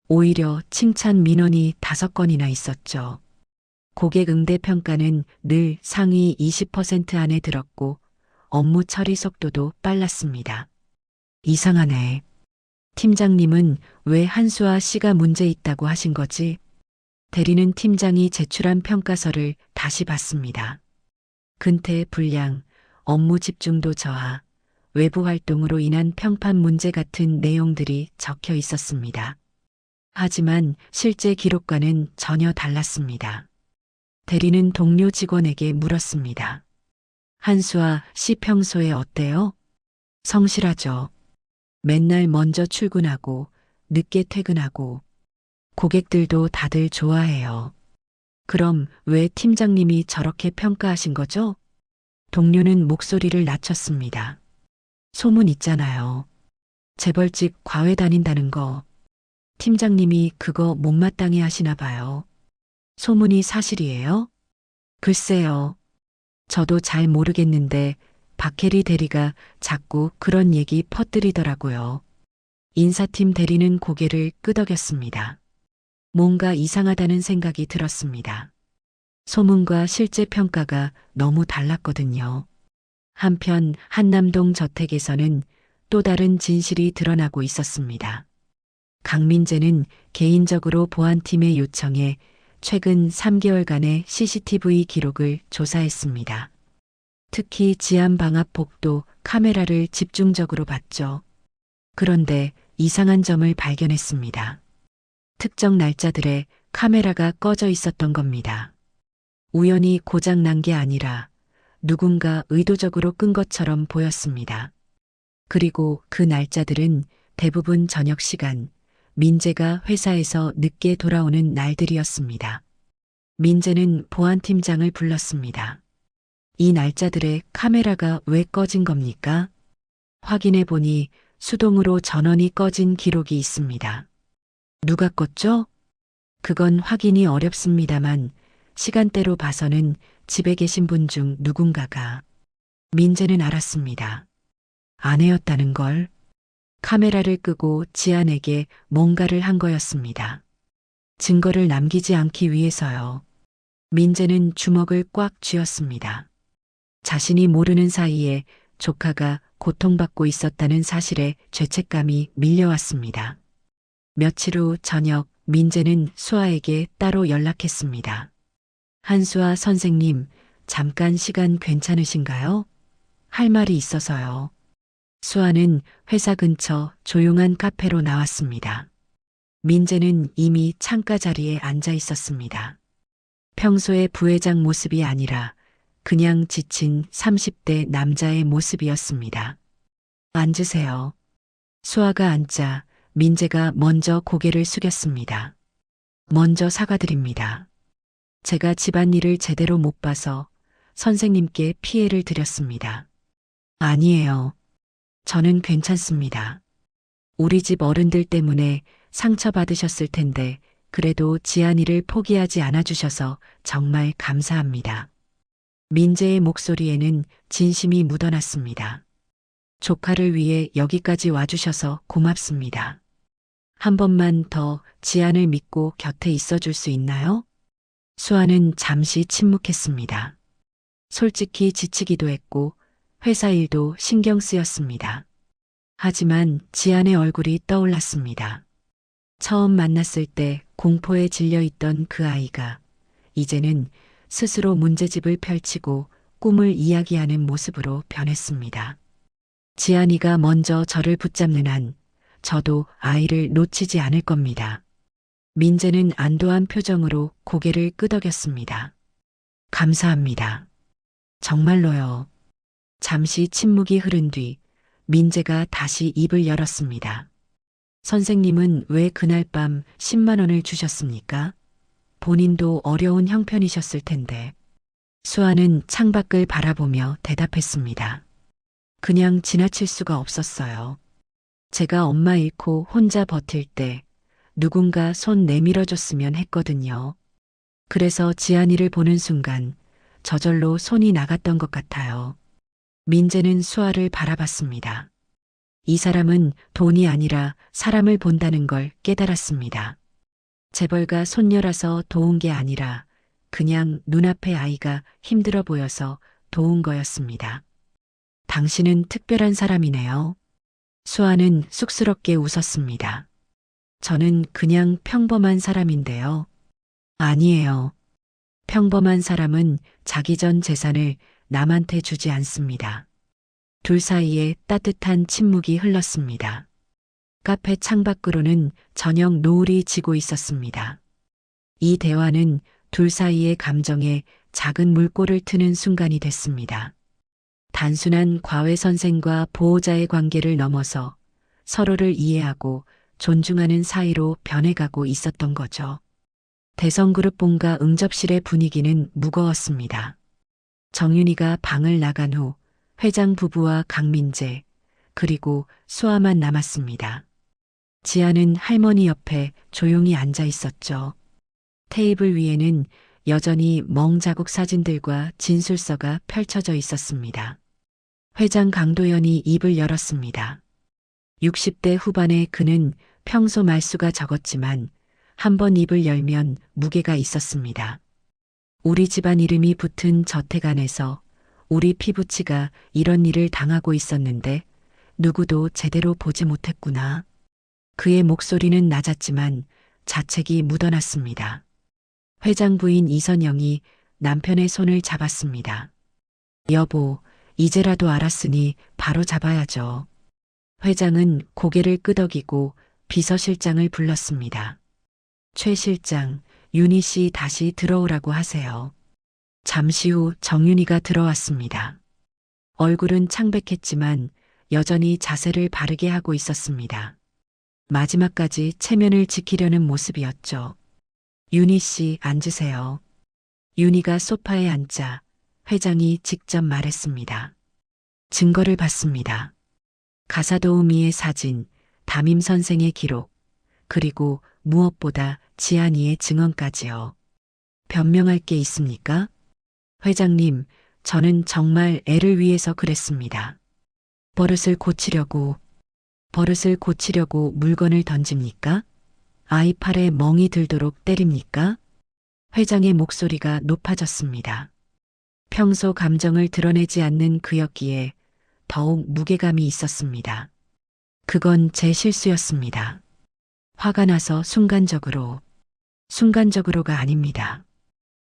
오히려 칭찬 민원이 5건이나 있었죠. 고객 응대 평가는 늘 상위 20% 안에 들었고 업무 처리 속도도 빨랐습니다. 이상하네. 팀장님은 왜 한수아 씨가 문제 있다고 하신 거지? 대리는 팀장이 제출한 평가서를 다시 봤습니다. 근태 불량, 업무 집중도 저하, 외부 활동으로 인한 평판 문제 같은 내용들이 적혀 있었습니다. 하지만 실제 기록과는 전혀 달랐습니다. 대리는 동료 직원에게 물었습니다. 한수아 씨 평소에 어때요? 성실하죠. 맨날 먼저 출근하고 늦게 퇴근하고 고객들도 다들 좋아해요. 그럼 왜 팀장님이 저렇게 평가하신 거죠? 동료는 목소리를 낮췄습니다. 소문 있잖아요. 재벌집 과외 다닌다는 거. 팀장님이 그거 못마땅해 하시나 봐요. 소문이 사실이에요? 글쎄요. 저도 잘 모르겠는데 박혜리 대리가 자꾸 그런 얘기 퍼뜨리더라고요. 인사팀 대리는 고개를 끄덕였습니다. 뭔가 이상하다는 생각이 들었습니다. 소문과 실제 평가가 너무 달랐거든요. 한편 한남동 저택에서는 또 다른 진실이 드러나고 있었습니다. 강민재는 개인적으로 보안팀의 요청에 최근 3개월간의 CCTV 기록을 조사했습니다. 특히 지안방앞 복도 카메라를 집중적으로 봤죠. 그런데 이상한 점을 발견했습니다. 특정 날짜들에 카메라가 꺼져 있었던 겁니다. 우연히 고장 난 게 아니라 누군가 의도적으로 끈 것처럼 보였습니다. 그리고 그 날짜들은 대부분 저녁 시간, 민재가 회사에서 늦게 돌아오는 날들이었습니다. 민재는 보안팀장을 불렀습니다. 이 날짜들에 카메라가 왜 꺼진 겁니까? 확인해 보니 수동으로 전원이 꺼진 기록이 있습니다. 누가 껐죠? 그건 확인이 어렵습니다만 시간대로 봐서는 집에 계신 분 중 누군가가. 민재는 알았습니다. 아내였다는 걸. 카메라를 끄고 지안에게 뭔가를 한 거였습니다. 증거를 남기지 않기 위해서요. 민재는 주먹을 꽉 쥐었습니다. 자신이 모르는 사이에 조카가 고통받고 있었다는 사실에 죄책감이 밀려왔습니다. 며칠 후 저녁 민재는 수아에게 따로 연락했습니다. 한수아 선생님, 잠깐 시간 괜찮으신가요? 할 말이 있어서요. 수아는 회사 근처 조용한 카페로 나왔습니다. 민재는 이미 창가 자리에 앉아 있었습니다. 평소의 부회장 모습이 아니라 그냥 지친 30대 남자의 모습이었습니다. 앉으세요. 수아가 앉자 민재가 먼저 고개를 숙였습니다. 먼저 사과드립니다. 제가 집안일을 제대로 못 봐서 선생님께 피해를 드렸습니다. 아니에요. 저는 괜찮습니다. 우리 집 어른들 때문에 상처받으셨을 텐데 그래도 지안이를 포기하지 않아주셔서 정말 감사합니다. 민재의 목소리에는 진심이 묻어났습니다. 조카를 위해 여기까지 와주셔서 고맙습니다. 한 번만 더 지안을 믿고 곁에 있어줄 수 있나요? 수아는 잠시 침묵했습니다. 솔직히 지치기도 했고 회사 일도 신경 쓰였습니다. 하지만 지안의 얼굴이 떠올랐습니다. 처음 만났을 때 공포에 질려있던 그 아이가 이제는 스스로 문제집을 펼치고 꿈을 이야기하는 모습으로 변했습니다. 지안이가 먼저 저를 붙잡는 한 저도 아이를 놓치지 않을 겁니다. 민재는 안도한 표정으로 고개를 끄덕였습니다. 감사합니다. 정말로요. 잠시 침묵이 흐른 뒤 민재가 다시 입을 열었습니다. 선생님은 왜 그날 밤 10만 원을 주셨습니까? 본인도 어려운 형편이셨을 텐데. 수아는 창밖을 바라보며 대답했습니다. 그냥 지나칠 수가 없었어요. 제가 엄마 잃고 혼자 버틸 때 누군가 손 내밀어줬으면 했거든요. 그래서 지안이를 보는 순간 저절로 손이 나갔던 것 같아요. 민재는 수아를 바라봤습니다. 이 사람은 돈이 아니라 사람을 본다는 걸 깨달았습니다. 재벌가 손녀라서 도운 게 아니라 그냥 눈앞의 아이가 힘들어 보여서 도운 거였습니다. 당신은 특별한 사람이네요. 수아는 쑥스럽게 웃었습니다. 저는 그냥 평범한 사람인데요. 아니에요. 평범한 사람은 자기 전 재산을 남한테 주지 않습니다. 둘 사이에 따뜻한 침묵이 흘렀습니다. 카페 창밖으로는 저녁 노을이 지고 있었습니다. 이 대화는 둘 사이의 감정에 작은 물꼬를 트는 순간이 됐습니다. 단순한 과외 선생과 보호자의 관계를 넘어서 서로를 이해하고 존중하는 사이로 변해가고 있었던 거죠. 대성그룹 본가 응접실의 분위기는 무거웠습니다. 정윤이가 방을 나간 후 회장 부부와 강민재 그리고 수아만 남았습니다. 지아는 할머니 옆에 조용히 앉아 있었죠. 테이블 위에는 여전히 멍자국 사진들과 진술서가 펼쳐져 있었습니다. 회장 강도연이 입을 열었습니다. 60대 후반의 그는 평소 말수가 적었지만 한 번 입을 열면 무게가 있었습니다. 우리 집안 이름이 붙은 저택 안에서 우리 피부치가 이런 일을 당하고 있었는데 누구도 제대로 보지 못했구나. 그의 목소리는 낮았지만 자책이 묻어났습니다. 회장 부인 이선영이 남편의 손을 잡았습니다. 여보, 이제라도 알았으니 바로 잡아야죠. 회장은 고개를 끄덕이고 비서실장을 불렀습니다. 최 실장, 윤희 씨 다시 들어오라고 하세요. 잠시 후 정윤희가 들어왔습니다. 얼굴은 창백했지만 여전히 자세를 바르게 하고 있었습니다. 마지막까지 체면을 지키려는 모습이었죠. 윤희 씨 앉으세요. 윤희가 소파에 앉자 회장이 직접 말했습니다. 증거를 받습니다. 가사도우미의 사진, 담임 선생의 기록, 그리고 무엇보다 지안이의 증언까지요. 변명할 게 있습니까? 회장님, 저는 정말 애를 위해서 그랬습니다. 버릇을 고치려고. 버릇을 고치려고 물건을 던집니까? 아이 팔에 멍이 들도록 때립니까? 회장의 목소리가 높아졌습니다. 평소 감정을 드러내지 않는 그였기에 더욱 무게감이 있었습니다. 그건 제 실수였습니다. 화가 나서 순간적으로가 아닙니다.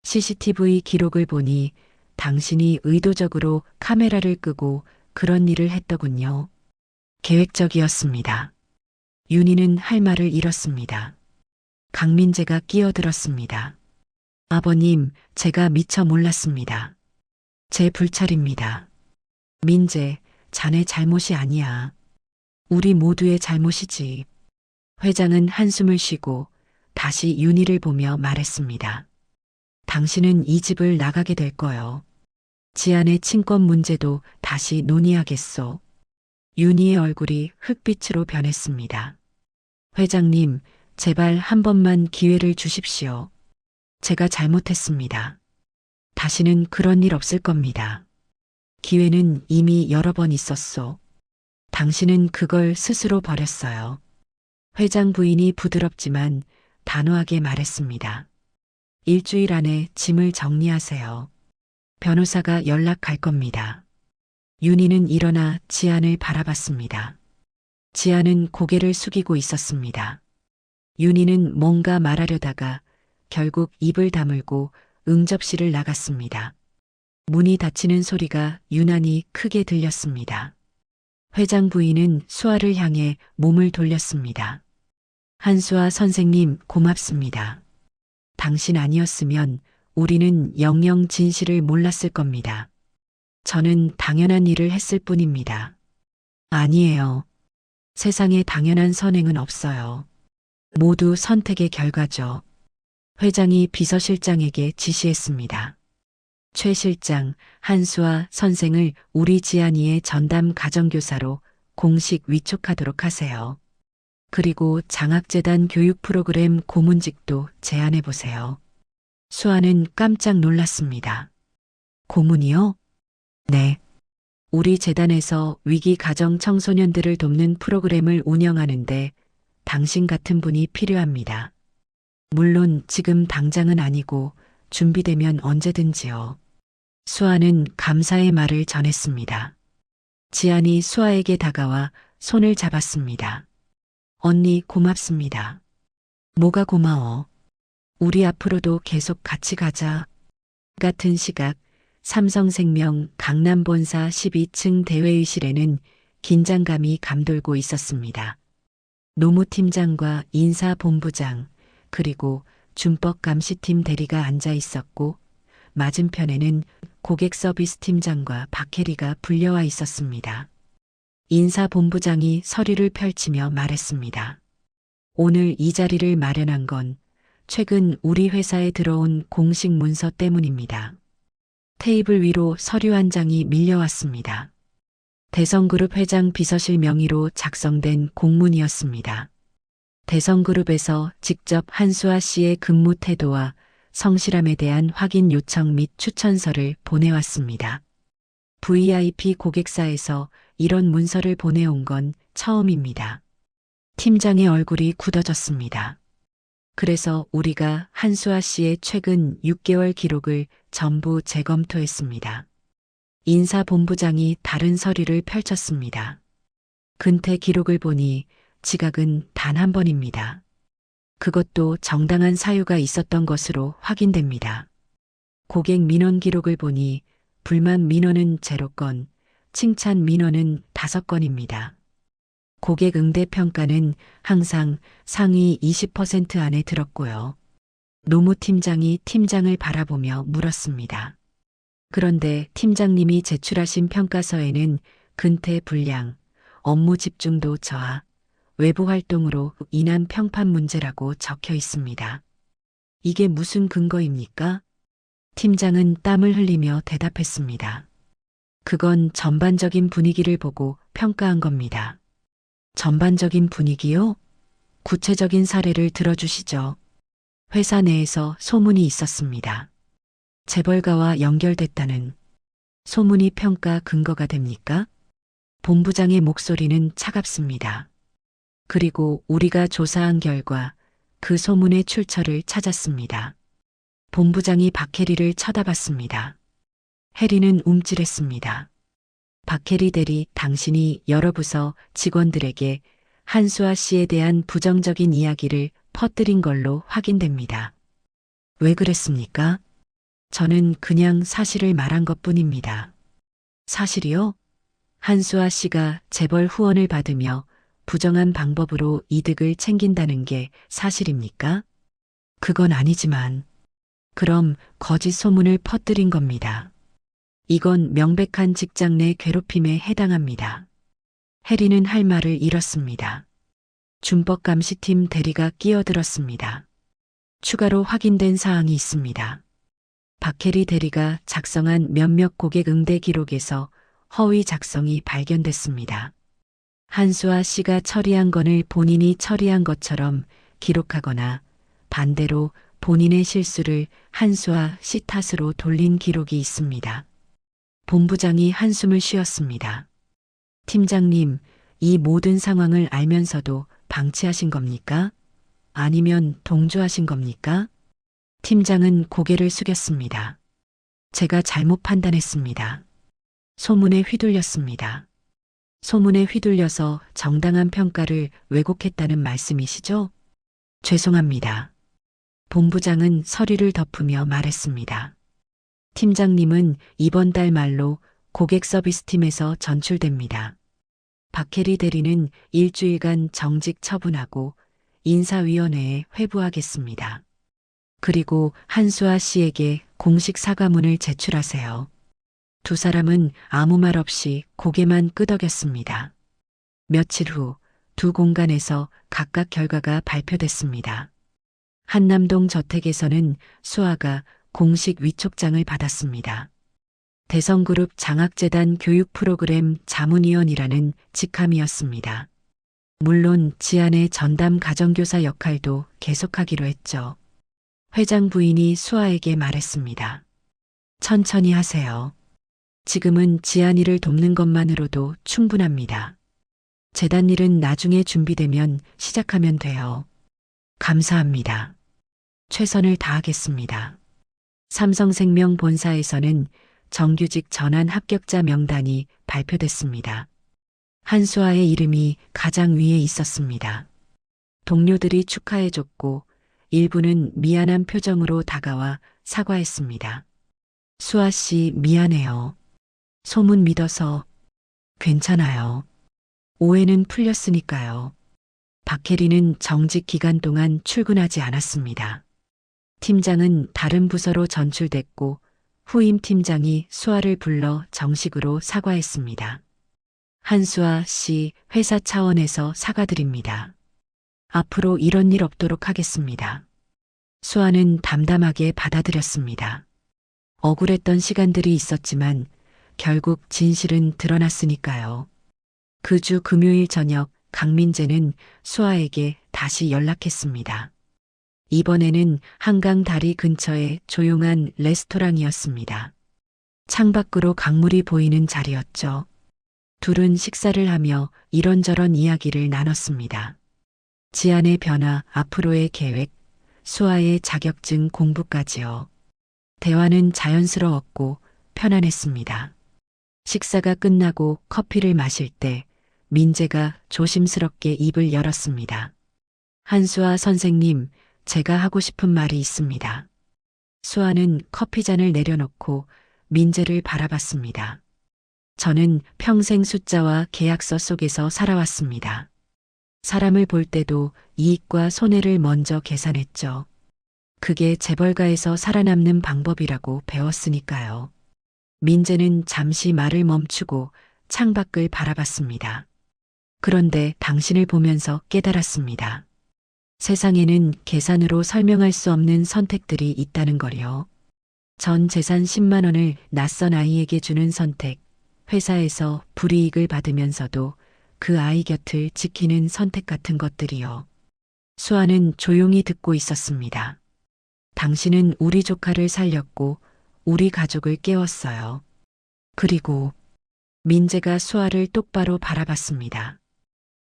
CCTV 기록을 보니 당신이 의도적으로 카메라를 끄고 그런 일을 했더군요. 계획적이었습니다. 윤희는 할 말을 잃었습니다. 강민재가 끼어들었습니다. 아버님, 제가 미처 몰랐습니다. 제 불찰입니다. 민재, 자네 잘못이 아니야. 우리 모두의 잘못이지. 회장은 한숨을 쉬고 다시 윤희를 보며 말했습니다. 당신은 이 집을 나가게 될 거요. 지안의 친권 문제도 다시 논의하겠소. 윤희의 얼굴이 흙빛으로 변했습니다. 회장님, 제발 한 번만 기회를 주십시오. 제가 잘못했습니다. 다시는 그런 일 없을 겁니다. 기회는 이미 여러 번 있었소. 당신은 그걸 스스로 버렸어요. 회장 부인이 부드럽지만 단호하게 말했습니다. 일주일 안에 짐을 정리하세요. 변호사가 연락할 겁니다. 윤희는 일어나 지안을 바라봤습니다. 지안은 고개를 숙이고 있었습니다. 윤희는 뭔가 말하려다가 결국 입을 다물고 응접실을 나갔습니다. 문이 닫히는 소리가 유난히 크게 들렸습니다. 회장 부인은 수아를 향해 몸을 돌렸습니다. 한수아 선생님, 고맙습니다. 당신 아니었으면 우리는 영영 진실을 몰랐을 겁니다. 저는 당연한 일을 했을 뿐입니다. 아니에요. 세상에 당연한 선행은 없어요. 모두 선택의 결과죠. 회장이 비서실장에게 지시했습니다. 최 실장, 한수아 선생을 우리 지안이의 전담 가정교사로 공식 위촉하도록 하세요. 그리고 장학재단 교육 프로그램 고문직도 제안해 보세요. 수아는 깜짝 놀랐습니다. 고문이요? 네. 우리 재단에서 위기 가정 청소년들을 돕는 프로그램을 운영하는데 당신 같은 분이 필요합니다. 물론 지금 당장은 아니고 준비되면 언제든지요. 수아는 감사의 말을 전했습니다. 지안이 수아에게 다가와 손을 잡았습니다. 언니 고맙습니다. 뭐가 고마워? 우리 앞으로도 계속 같이 가자. 같은 시각 삼성생명 강남본사 12층 대회의실에는 긴장감이 감돌고 있었습니다. 노무팀장과 인사본부장 그리고 준법감시팀 대리가 앉아 있었고 맞은편에는 고객서비스팀장과 박혜리가 불려와 있었습니다. 인사본부장이 서류를 펼치며 말했습니다. 오늘 이 자리를 마련한 건 최근 우리 회사에 들어온 공식 문서 때문입니다. 테이블 위로 서류 한 장이 밀려왔습니다. 대성그룹 회장 비서실 명의로 작성된 공문이었습니다. 대성그룹에서 직접 한수아 씨의 근무 태도와 성실함에 대한 확인 요청 및 추천서를 보내왔습니다. VIP 고객사에서 이런 문서를 보내온 건 처음입니다. 팀장의 얼굴이 굳어졌습니다. 그래서 우리가 한수아 씨의 최근 6개월 기록을 전부 재검토했습니다. 인사본부장이 다른 서류를 펼쳤습니다. 근태 기록을 보니 지각은 단 한 번입니다. 그것도 정당한 사유가 있었던 것으로 확인됩니다. 고객 민원 기록을 보니 불만 민원은 0건, 칭찬 민원은 5건입니다. 고객 응대 평가는 항상 상위 20% 안에 들었고요. 노무팀장이 팀장을 바라보며 물었습니다. 그런데 팀장님이 제출하신 평가서에는 근태 불량, 업무 집중도 저하, 외부 활동으로 인한 평판 문제라고 적혀 있습니다. 이게 무슨 근거입니까? 팀장은 땀을 흘리며 대답했습니다. 그건 전반적인 분위기를 보고 평가한 겁니다. 전반적인 분위기요? 구체적인 사례를 들어주시죠. 회사 내에서 소문이 있었습니다. 재벌가와 연결됐다는 소문이 평가 근거가 됩니까? 본부장의 목소리는 차갑습니다. 그리고 우리가 조사한 결과 그 소문의 출처를 찾았습니다. 본부장이 박혜리를 쳐다봤습니다. 혜리는 움찔했습니다. 박혜리 대리, 당신이 여러 부서 직원들에게 한수아 씨에 대한 부정적인 이야기를 퍼뜨린 걸로 확인됩니다. 왜 그랬습니까? 저는 그냥 사실을 말한 것뿐입니다. 사실이요? 한수아 씨가 재벌 후원을 받으며 부정한 방법으로 이득을 챙긴다는 게 사실입니까? 그건 아니지만, 그럼 거짓 소문을 퍼뜨린 겁니다. 이건 명백한 직장 내 괴롭힘에 해당합니다. 혜리는 할 말을 잃었습니다. 준법감시팀 대리가 끼어들었습니다. 추가로 확인된 사항이 있습니다. 박혜리 대리가 작성한 몇몇 고객 응대 기록에서 허위 작성이 발견됐습니다. 한수아 씨가 처리한 건을 본인이 처리한 것처럼 기록하거나 반대로 본인의 실수를 한수아 씨 탓으로 돌린 기록이 있습니다. 본부장이 한숨을 쉬었습니다. 팀장님, 이 모든 상황을 알면서도 방치하신 겁니까? 아니면 동조하신 겁니까? 팀장은 고개를 숙였습니다. 제가 잘못 판단했습니다. 소문에 휘둘렸습니다. 소문에 휘둘려서 정당한 평가를 왜곡했다는 말씀이시죠? 죄송합니다. 본부장은 서류를 덮으며 말했습니다. 팀장님은 이번 달 말로 고객 서비스팀에서 전출됩니다. 박혜리 대리는 일주일간 정직 처분하고 인사위원회에 회부하겠습니다. 그리고 한수아 씨에게 공식 사과문을 제출하세요. 두 사람은 아무 말 없이 고개만 끄덕였습니다. 며칠 후 두 공간에서 각각 결과가 발표됐습니다. 한남동 저택에서는 수아가 공식 위촉장을 받았습니다. 대성그룹 장학재단 교육 프로그램 자문위원이라는 직함이었습니다. 물론 지안의 전담 가정교사 역할도 계속하기로 했죠. 회장 부인이 수아에게 말했습니다. 천천히 하세요. 지금은 지안이를 돕는 것만으로도 충분합니다. 재단 일은 나중에 준비되면 시작하면 돼요. 감사합니다. 최선을 다하겠습니다. 삼성생명 본사에서는 정규직 전환 합격자 명단이 발표됐습니다. 한수아의 이름이 가장 위에 있었습니다. 동료들이 축하해줬고 일부는 미안한 표정으로 다가와 사과했습니다. 수아 씨 미안해요. 소문 믿어서. 괜찮아요. 오해는 풀렸으니까요. 박혜리는 정직 기간 동안 출근하지 않았습니다. 팀장은 다른 부서로 전출됐고 후임 팀장이 수아를 불러 정식으로 사과했습니다. 한수아 씨, 회사 차원에서 사과드립니다. 앞으로 이런 일 없도록 하겠습니다. 수아는 담담하게 받아들였습니다. 억울했던 시간들이 있었지만 결국 진실은 드러났으니까요. 그 주 금요일 저녁 강민재는 수아에게 다시 연락했습니다. 이번에는 한강 다리 근처의 조용한 레스토랑이었습니다. 창밖으로 강물이 보이는 자리였죠. 둘은 식사를 하며 이런저런 이야기를 나눴습니다. 지안의 변화, 앞으로의 계획, 수아의 자격증 공부까지요. 대화는 자연스러웠고 편안했습니다. 식사가 끝나고 커피를 마실 때 민재가 조심스럽게 입을 열었습니다. 한수아 선생님, 제가 하고 싶은 말이 있습니다. 수아는 커피잔을 내려놓고 민재를 바라봤습니다. 저는 평생 숫자와 계약서 속에서 살아왔습니다. 사람을 볼 때도 이익과 손해를 먼저 계산했죠. 그게 재벌가에서 살아남는 방법이라고 배웠으니까요. 민재는 잠시 말을 멈추고 창밖을 바라봤습니다. 그런데 당신을 보면서 깨달았습니다. 세상에는 계산으로 설명할 수 없는 선택들이 있다는 걸요. 전 재산 10만 원을 낯선 아이에게 주는 선택, 회사에서 불이익을 받으면서도 그 아이 곁을 지키는 선택 같은 것들이요. 수아는 조용히 듣고 있었습니다. 당신은 우리 조카를 살렸고 우리 가족을 깨웠어요. 그리고 민재가 수아를 똑바로 바라봤습니다.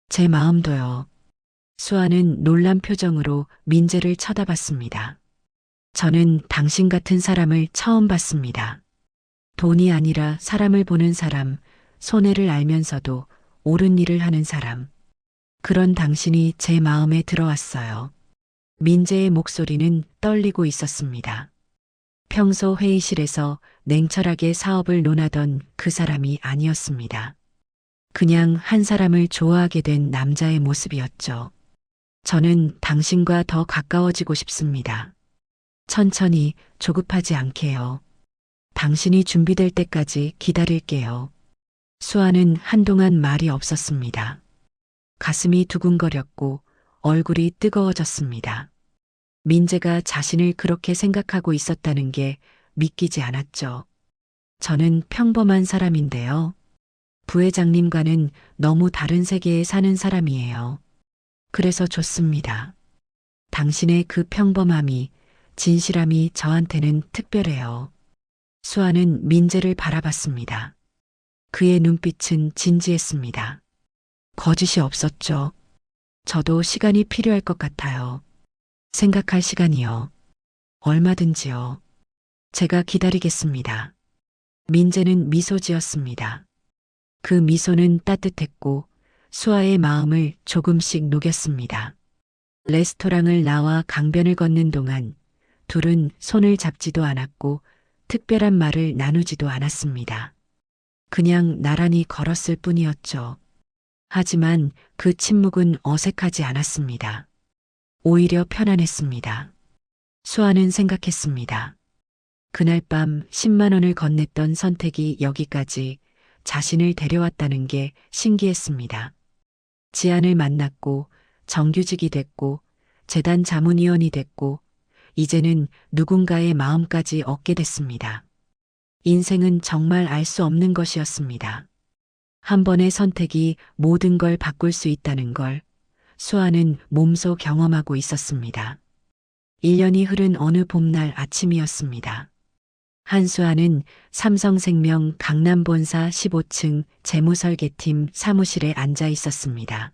제 마음도요. 수아는 놀란 표정으로 민재를 쳐다봤습니다. 저는 당신 같은 사람을 처음 봤습니다. 돈이 아니라 사람을 보는 사람, 손해를 알면서도 옳은 일을 하는 사람. 그런 당신이 제 마음에 들어왔어요. 민재의 목소리는 떨리고 있었습니다. 평소 회의실에서 냉철하게 사업을 논하던 그 사람이 아니었습니다. 그냥 한 사람을 좋아하게 된 남자의 모습이었죠. 저는 당신과 더 가까워지고 싶습니다. 천천히, 조급하지 않게요. 당신이 준비될 때까지 기다릴게요. 수아는 한동안 말이 없었습니다. 가슴이 두근거렸고 얼굴이 뜨거워졌습니다. 민재가 자신을 그렇게 생각하고 있었다는 게 믿기지 않았죠. 저는 평범한 사람인데요. 부회장님과는 너무 다른 세계에 사는 사람이에요. 그래서 좋습니다. 당신의 그 평범함이, 진실함이 저한테는 특별해요. 수아는 민재를 바라봤습니다. 그의 눈빛은 진지했습니다. 거짓이 없었죠. 저도 시간이 필요할 것 같아요. 생각할 시간이요. 얼마든지요. 제가 기다리겠습니다. 민재는 미소 지었습니다. 그 미소는 따뜻했고 수아의 마음을 조금씩 녹였습니다. 레스토랑을 나와 강변을 걷는 동안 둘은 손을 잡지도 않았고 특별한 말을 나누지도 않았습니다. 그냥 나란히 걸었을 뿐이었죠. 하지만 그 침묵은 어색하지 않았습니다. 오히려 편안했습니다. 수아는 생각했습니다. 그날 밤 10만 원을 건넸던 선택이 여기까지 자신을 데려왔다는 게 신기했습니다. 지안을 만났고 정규직이 됐고 재단 자문위원이 됐고 이제는 누군가의 마음까지 얻게 됐습니다. 인생은 정말 알 수 없는 것이었습니다. 한 번의 선택이 모든 걸 바꿀 수 있다는 걸 수아는 몸소 경험하고 있었습니다. 1년이 흐른 어느 봄날 아침이었습니다. 한수아는 삼성생명 강남본사 15층 재무설계팀 사무실에 앉아 있었습니다.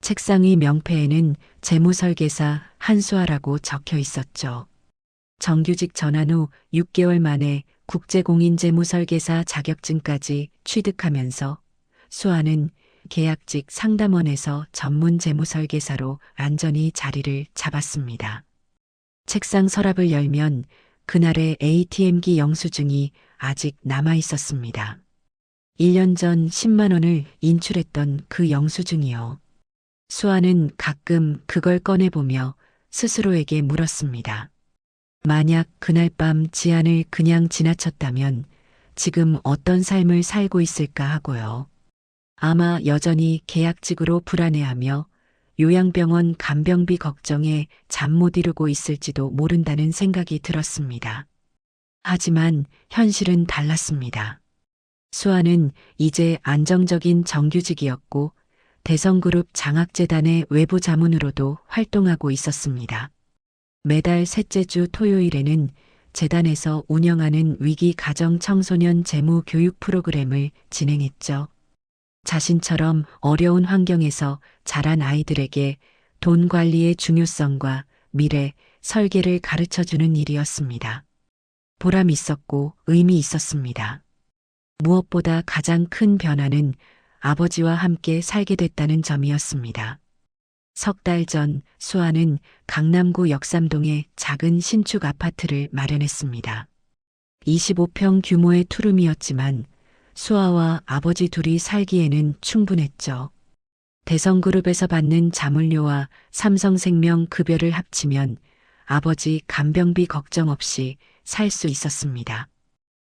책상 위 명패에는 재무설계사 한수아라고 적혀 있었죠. 정규직 전환 후 6개월 만에 국제공인재무설계사 자격증까지 취득하면서 수아는 계약직 상담원에서 전문 재무설계사로 안전히 자리를 잡았습니다. 책상 서랍을 열면 그날의 ATM기 영수증이 아직 남아 있었습니다. 1년 전 10만 원을 인출했던 그 영수증이요. 수아는 가끔 그걸 꺼내보며 스스로에게 물었습니다. 만약 그날 밤 지안을 그냥 지나쳤다면 지금 어떤 삶을 살고 있을까 하고요. 아마 여전히 계약직으로 불안해하며 요양병원 간병비 걱정에 잠 못 이루고 있을지도 모른다는 생각이 들었습니다. 하지만 현실은 달랐습니다. 수아는 이제 안정적인 정규직이었고 대성그룹 장학재단의 외부 자문으로도 활동하고 있었습니다. 매달 셋째 주 토요일에는 재단에서 운영하는 위기 가정 청소년 재무 교육 프로그램을 진행했죠. 자신처럼 어려운 환경에서 자란 아이들에게 돈 관리의 중요성과 미래, 설계를 가르쳐주는 일이었습니다. 보람 있었고 의미 있었습니다. 무엇보다 가장 큰 변화는 아버지와 함께 살게 됐다는 점이었습니다. 석 달 전 수아는 강남구 역삼동에 작은 신축 아파트를 마련했습니다. 25평 규모의 투룸이었지만 수아와 아버지 둘이 살기에는 충분했죠. 대성그룹에서 받는 자문료와 삼성생명 급여를 합치면 아버지 간병비 걱정 없이 살 수 있었습니다.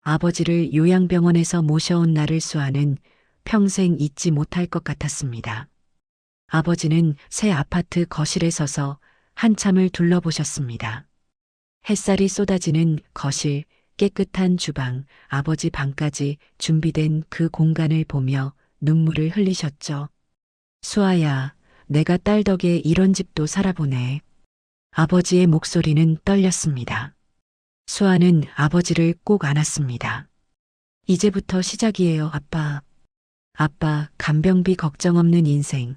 아버지를 요양병원에서 모셔온 날을 수아는 평생 잊지 못할 것 같았습니다. 아버지는 새 아파트 거실에 서서 한참을 둘러보셨습니다. 햇살이 쏟아지는 거실, 깨끗한 주방, 아버지 방까지 준비된 그 공간을 보며 눈물을 흘리셨죠. 수아야, 내가 딸 덕에 이런 집도 살아보네. 아버지의 목소리는 떨렸습니다. 수아는 아버지를 꼭 안았습니다. 이제부터 시작이에요, 아빠. 아빠, 간병비 걱정 없는 인생.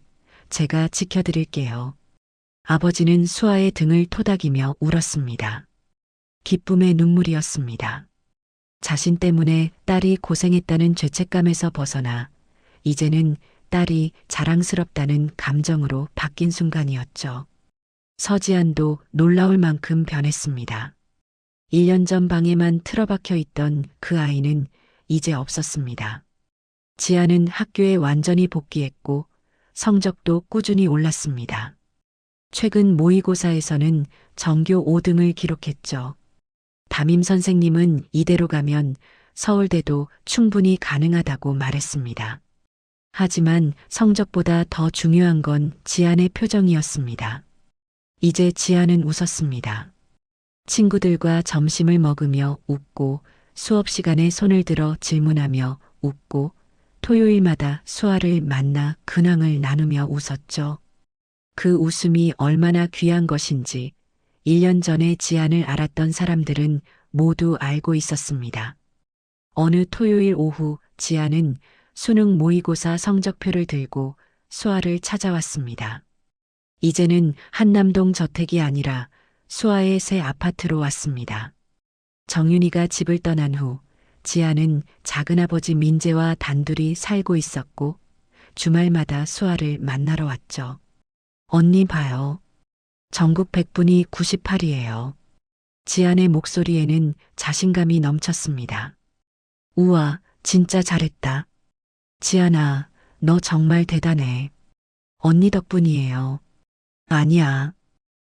제가 지켜드릴게요. 아버지는 수아의 등을 토닥이며 울었습니다. 기쁨의 눈물이었습니다. 자신 때문에 딸이 고생했다는 죄책감에서 벗어나 이제는 딸이 자랑스럽다는 감정으로 바뀐 순간이었죠. 서지안도 놀라울 만큼 변했습니다. 1년 전 방에만 틀어박혀 있던 그 아이는 이제 없었습니다. 지아는 학교에 완전히 복귀했고 성적도 꾸준히 올랐습니다. 최근 모의고사에서는 전교 5등을 기록했죠. 담임 선생님은 이대로 가면 서울대도 충분히 가능하다고 말했습니다. 하지만 성적보다 더 중요한 건 지안의 표정이었습니다. 이제 지안은 웃었습니다. 친구들과 점심을 먹으며 웃고 수업 시간에 손을 들어 질문하며 웃고 토요일마다 수아를 만나 근황을 나누며 웃었죠. 그 웃음이 얼마나 귀한 것인지 1년 전에 지안을 알았던 사람들은 모두 알고 있었습니다. 어느 토요일 오후 지안은 수능 모의고사 성적표를 들고 수아를 찾아왔습니다. 이제는 한남동 저택이 아니라 수아의 새 아파트로 왔습니다. 정윤이가 집을 떠난 후 지아는 작은아버지 민재와 단둘이 살고 있었고 주말마다 수아를 만나러 왔죠. 언니 봐요. 전국 100분이 98이에요. 지안의 목소리에는 자신감이 넘쳤습니다. 우와, 진짜 잘했다. 지안아, 너 정말 대단해. 언니 덕분이에요. 아니야.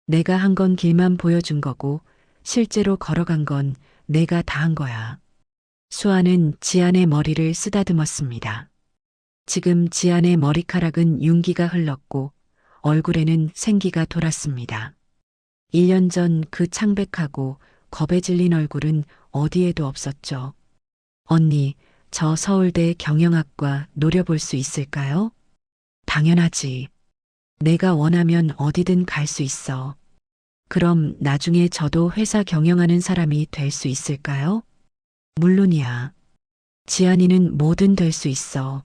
내가 한 건 길만 보여준 거고 실제로 걸어간 건 내가 다 한 거야. 수아는 지안의 머리를 쓰다듬었습니다. 지금 지안의 머리카락은 윤기가 흘렀고 얼굴에는 생기가 돌았습니다. 1년 전 그 창백하고 겁에 질린 얼굴은 어디에도 없었죠. 언니, 저 서울대 경영학과 노려볼 수 있을까요? 당연하지. 내가 원하면 어디든 갈 수 있어. 그럼 나중에 저도 회사 경영하는 사람이 될 수 있을까요? 물론이야. 지안이는 뭐든 될 수 있어.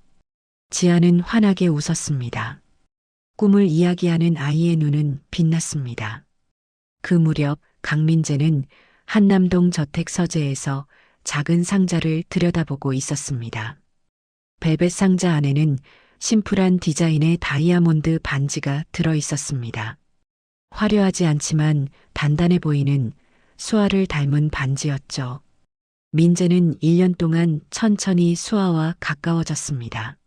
지안은 환하게 웃었습니다. 꿈을 이야기하는 아이의 눈은 빛났습니다. 그 무렵 강민재는 한남동 저택 서재에서 작은 상자를 들여다보고 있었습니다. 벨벳 상자 안에는 심플한 디자인의 다이아몬드 반지가 들어 있었습니다. 화려하지 않지만 단단해 보이는 수아를 닮은 반지였죠. 민재는 1년 동안 천천히 수아와 가까워졌습니다.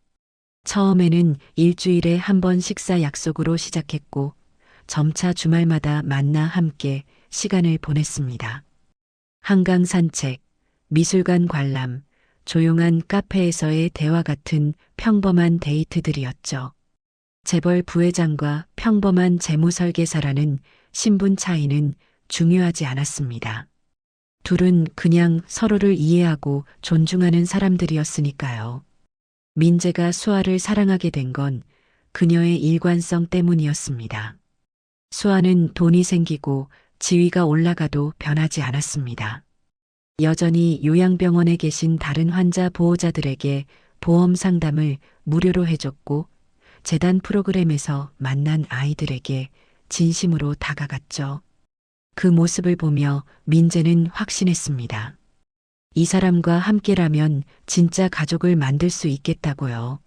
처음에는 일주일에 한 번 식사 약속으로 시작했고 점차 주말마다 만나 함께 시간을 보냈습니다. 한강 산책, 미술관 관람, 조용한 카페에서의 대화 같은 평범한 데이트들이었죠. 재벌 부회장과 평범한 재무설계사라는 신분 차이는 중요하지 않았습니다. 둘은 그냥 서로를 이해하고 존중하는 사람들이었으니까요. 민재가 수아를 사랑하게 된 건 그녀의 일관성 때문이었습니다. 수아는 돈이 생기고 지위가 올라가도 변하지 않았습니다. 여전히 요양병원에 계신 다른 환자 보호자들에게 보험 상담을 무료로 해줬고 재단 프로그램에서 만난 아이들에게 진심으로 다가갔죠. 그 모습을 보며 민재는 확신했습니다. 이 사람과 함께라면 진짜 가족을 만들 수 있겠다고요.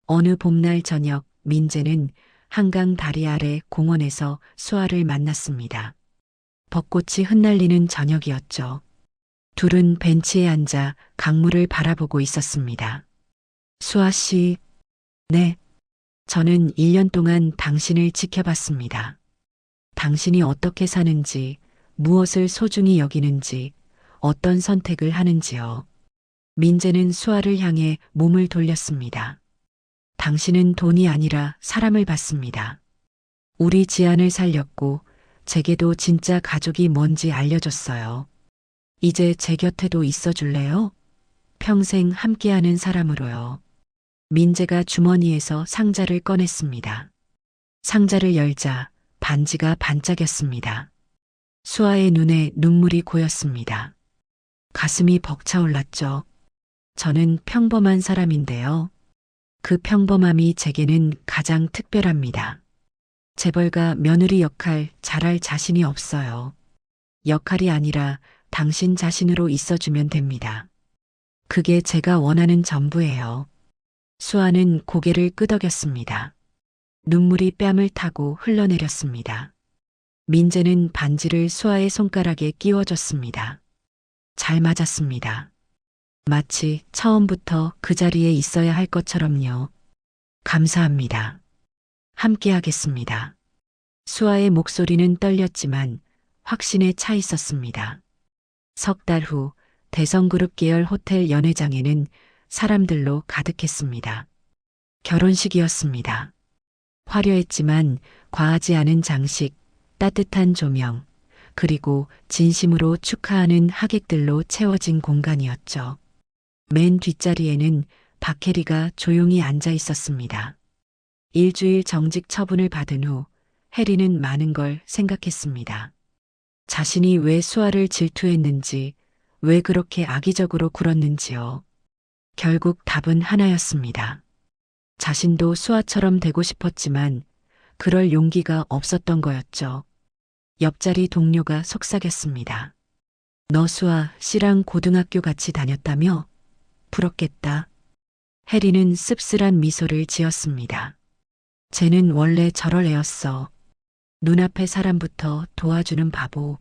어느 봄날 저녁 민재는 한강 다리 아래 공원에서 수아를 만났습니다. 벚꽃이 흩날리는 저녁이었죠. 둘은 벤치에 앉아 강물을 바라보고 있었습니다. 수아 씨, 네. 저는 1년 동안 당신을 지켜봤습니다. 당신이 어떻게 사는지, 무엇을 소중히 여기는지, 어떤 선택을 하는지요. 민재는 수아를 향해 몸을 돌렸습니다. 당신은 돈이 아니라 사람을 받습니다. 우리 지안을 살렸고 제게도 진짜 가족이 뭔지 알려줬어요. 이제 제 곁에도 있어 줄래요? 평생 함께하는 사람으로요. 민재가 주머니에서 상자를 꺼냈습니다. 상자를 열자 반지가 반짝였습니다. 수아의 눈에 눈물이 고였습니다. 가슴이 벅차올랐죠. 저는 평범한 사람인데요. 그 평범함이 제게는 가장 특별합니다. 재벌가 며느리 역할 잘할 자신이 없어요. 역할이 아니라 당신 자신으로 있어주면 됩니다. 그게 제가 원하는 전부예요. 수아는 고개를 끄덕였습니다. 눈물이 뺨을 타고 흘러내렸습니다. 민재는 반지를 수아의 손가락에 끼워줬습니다. 잘 맞았습니다. 마치 처음부터 그 자리에 있어야 할 것처럼요. 감사합니다. 함께 하겠습니다. 수아의 목소리는 떨렸지만 확신에 차 있었습니다. 석 달 후 대성그룹 계열 호텔 연회장에는 사람들로 가득했습니다. 결혼식이었습니다. 화려했지만 과하지 않은 장식, 따뜻한 조명, 그리고 진심으로 축하하는 하객들로 채워진 공간이었죠. 맨 뒷자리에는 박혜리가 조용히 앉아 있었습니다. 일주일 정직 처분을 받은 후 혜리는 많은 걸 생각했습니다. 자신이 왜 수아를 질투했는지, 왜 그렇게 악의적으로 굴었는지요. 결국 답은 하나였습니다. 자신도 수아처럼 되고 싶었지만 그럴 용기가 없었던 거였죠. 옆자리 동료가 속삭였습니다. 너 수아 씨랑 고등학교 같이 다녔다며? 부럽겠다. 혜리는 씁쓸한 미소를 지었습니다. 쟤는 원래 저럴 애였어. 눈앞의 사람부터 도와주는 바보.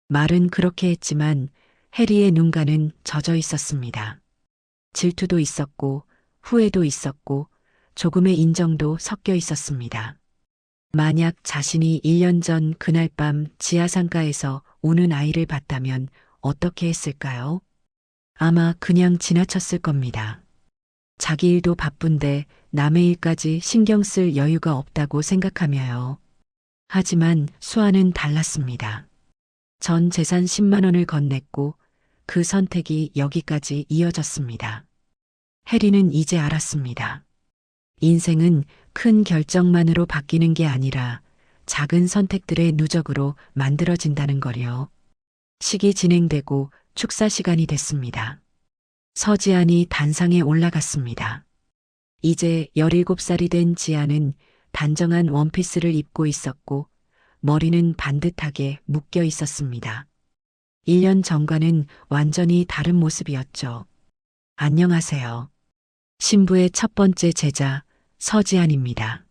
말은 그렇게 했지만 혜리의 눈가는 젖어 있었습니다. 질투도 있었고 후회도 있었고 조금의 인정도 섞여 있었습니다. 만약 자신이 1년 전 그날 밤 지하상가에서 우는 아이를 봤다면 어떻게 했을까요? 아마 그냥 지나쳤을 겁니다. 자기 일도 바쁜데 남의 일까지 신경 쓸 여유가 없다고 생각하며요. 하지만 수아는 달랐습니다. 전 재산 10만 원을 건넸고 그 선택이 여기까지 이어졌습니다. 혜리는 이제 알았습니다. 인생은 큰 결정만으로 바뀌는 게 아니라 작은 선택들의 누적으로 만들어진다는 거요. 식이 진행되고 축사 시간이 됐습니다. 서지안이 단상에 올라갔습니다. 이제 17살이 된 지안은 단정한 원피스를 입고 있었고 머리는 반듯하게 묶여 있었습니다. 1년 전과는 완전히 다른 모습이었죠. 안녕하세요. 신부의 첫 번째 제자 서지안입니다.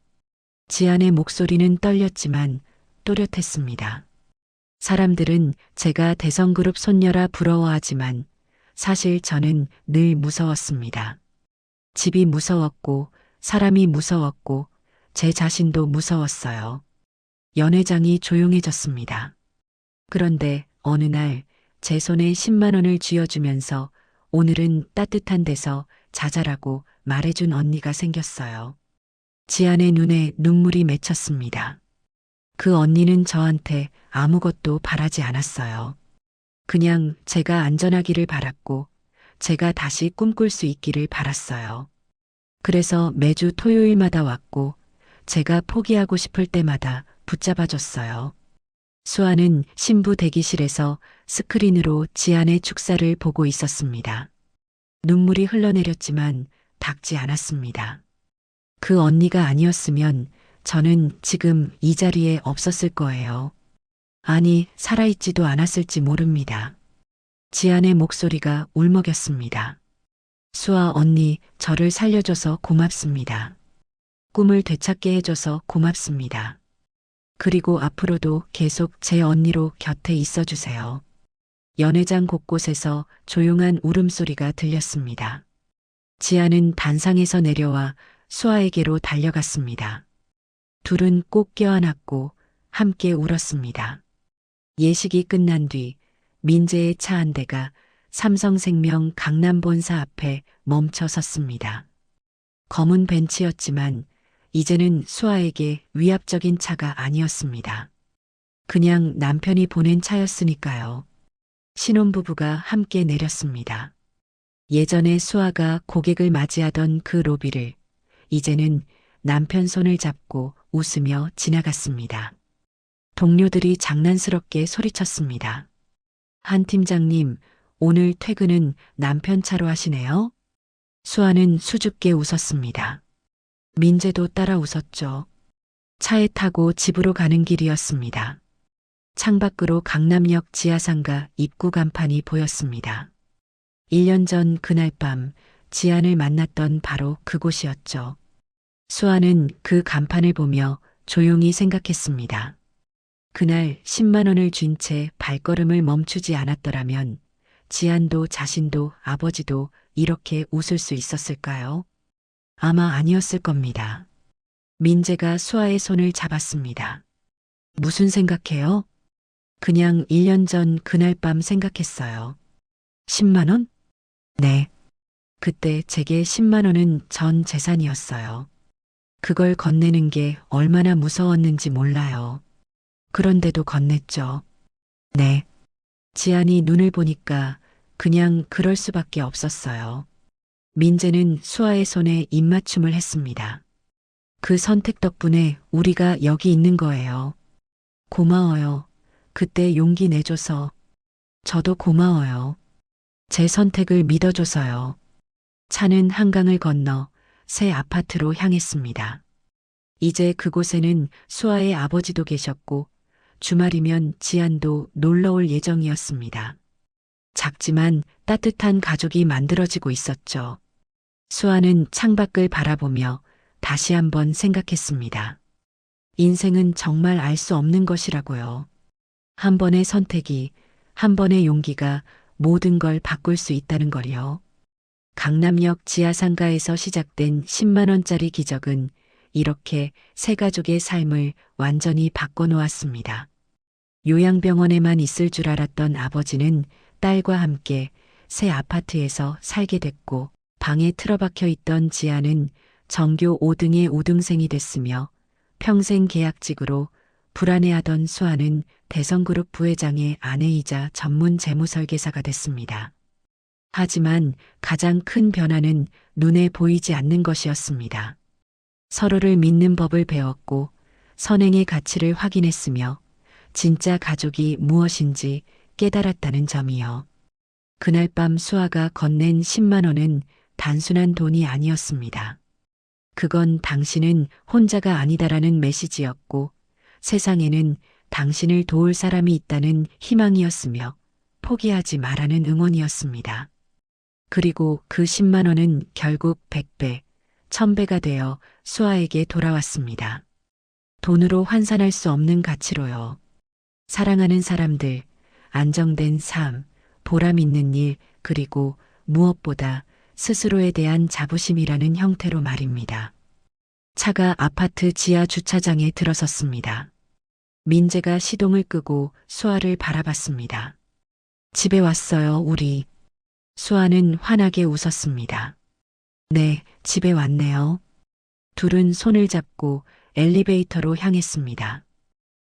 지안의 목소리는 떨렸지만 또렷했습니다. 사람들은 제가 대성그룹 손녀라 부러워하지만 사실 저는 늘 무서웠습니다. 집이 무서웠고 사람이 무서웠고 제 자신도 무서웠어요. 연회장이 조용해졌습니다. 그런데 어느 날 제 손에 10만 원을 쥐어주면서 오늘은 따뜻한 데서 자자라고 말해준 언니가 생겼어요. 지안의 눈에 눈물이 맺혔습니다. 그 언니는 저한테 아무것도 바라지 않았어요. 그냥 제가 안전하기를 바랐고 제가 다시 꿈꿀 수 있기를 바랐어요. 그래서 매주 토요일마다 왔고 제가 포기하고 싶을 때마다 붙잡아줬어요. 수아는 신부 대기실에서 스크린으로 지안의 축사를 보고 있었습니다. 눈물이 흘러내렸지만 닦지 않았습니다. 그 언니가 아니었으면 저는 지금 이 자리에 없었을 거예요. 아니, 살아있지도 않았을지 모릅니다. 지안의 목소리가 울먹였습니다. 수아 언니, 저를 살려줘서 고맙습니다. 꿈을 되찾게 해줘서 고맙습니다. 그리고 앞으로도 계속 제 언니로 곁에 있어주세요. 연회장 곳곳에서 조용한 울음소리가 들렸습니다. 지안은 단상에서 내려와 수아에게로 달려갔습니다. 둘은 꼭 껴안았고 함께 울었습니다. 예식이 끝난 뒤 민재의 차 한 대가 삼성생명 강남본사 앞에 멈춰 섰습니다. 검은 벤츠였지만 이제는 수아에게 위압적인 차가 아니었습니다. 그냥 남편이 보낸 차였으니까요. 신혼부부가 함께 내렸습니다. 예전에 수아가 고객을 맞이하던 그 로비를 이제는 남편 손을 잡고 웃으며 지나갔습니다. 동료들이 장난스럽게 소리쳤습니다. 한 팀장님, 오늘 퇴근은 남편 차로 하시네요? 수아는 수줍게 웃었습니다. 민재도 따라 웃었죠. 차에 타고 집으로 가는 길이었습니다. 창밖으로 강남역 지하상가 입구 간판이 보였습니다. 1년 전 그날 밤 지안을 만났던 바로 그곳이었죠. 수아는 그 간판을 보며 조용히 생각했습니다. 그날 10만 원을 쥔 채 발걸음을 멈추지 않았더라면 지안도 자신도 아버지도 이렇게 웃을 수 있었을까요? 아마 아니었을 겁니다. 민재가 수아의 손을 잡았습니다. 무슨 생각해요? 그냥 1년 전 그날 밤 생각했어요. 10만 원? 네. 그때 제게 10만 원은 전 재산이었어요. 그걸 건네는 게 얼마나 무서웠는지 몰라요. 그런데도 건넸죠. 네. 지안이 눈을 보니까 그냥 그럴 수밖에 없었어요. 민재는 수아의 손에 입맞춤을 했습니다. 그 선택 덕분에 우리가 여기 있는 거예요. 고마워요. 그때 용기 내줘서. 저도 고마워요. 제 선택을 믿어줘서요. 차는 한강을 건너 새 아파트로 향했습니다. 이제 그곳에는 수아의 아버지도 계셨고 주말이면 지안도 놀러 올 예정이었습니다. 작지만 따뜻한 가족이 만들어지고 있었죠. 수아는 창밖을 바라보며 다시 한번 생각했습니다. 인생은 정말 알 수 없는 것이라고요. 한 번의 선택이, 한 번의 용기가 모든 걸 바꿀 수 있다는 걸요. 강남역 지하상가에서 시작된 10만 원짜리 기적은 이렇게 세 가족의 삶을 완전히 바꿔놓았습니다. 요양병원에만 있을 줄 알았던 아버지는 딸과 함께 새 아파트에서 살게 됐고 방에 틀어박혀 있던 지아는 전교 5등의 우등생이 됐으며 평생 계약직으로 불안해하던 수아는 대성그룹 부회장의 아내이자 전문 재무설계사가 됐습니다. 하지만 가장 큰 변화는 눈에 보이지 않는 것이었습니다. 서로를 믿는 법을 배웠고 선행의 가치를 확인했으며 진짜 가족이 무엇인지 깨달았다는 점이요. 그날 밤 수아가 건넨 10만 원은 단순한 돈이 아니었습니다. 그건 당신은 혼자가 아니다라는 메시지였고 세상에는 당신을 도울 사람이 있다는 희망이었으며 포기하지 말라는 응원이었습니다. 그리고 그 10만 원은 결국 100배, 1000배가 되어 수아에게 돌아왔습니다. 돈으로 환산할 수 없는 가치로요. 사랑하는 사람들, 안정된 삶, 보람 있는 일, 그리고 무엇보다 스스로에 대한 자부심이라는 형태로 말입니다. 차가 아파트 지하 주차장에 들어섰습니다. 민재가 시동을 끄고 수아를 바라봤습니다. 집에 왔어요, 우리. 수아는 환하게 웃었습니다. 네, 집에 왔네요. 둘은 손을 잡고 엘리베이터로 향했습니다.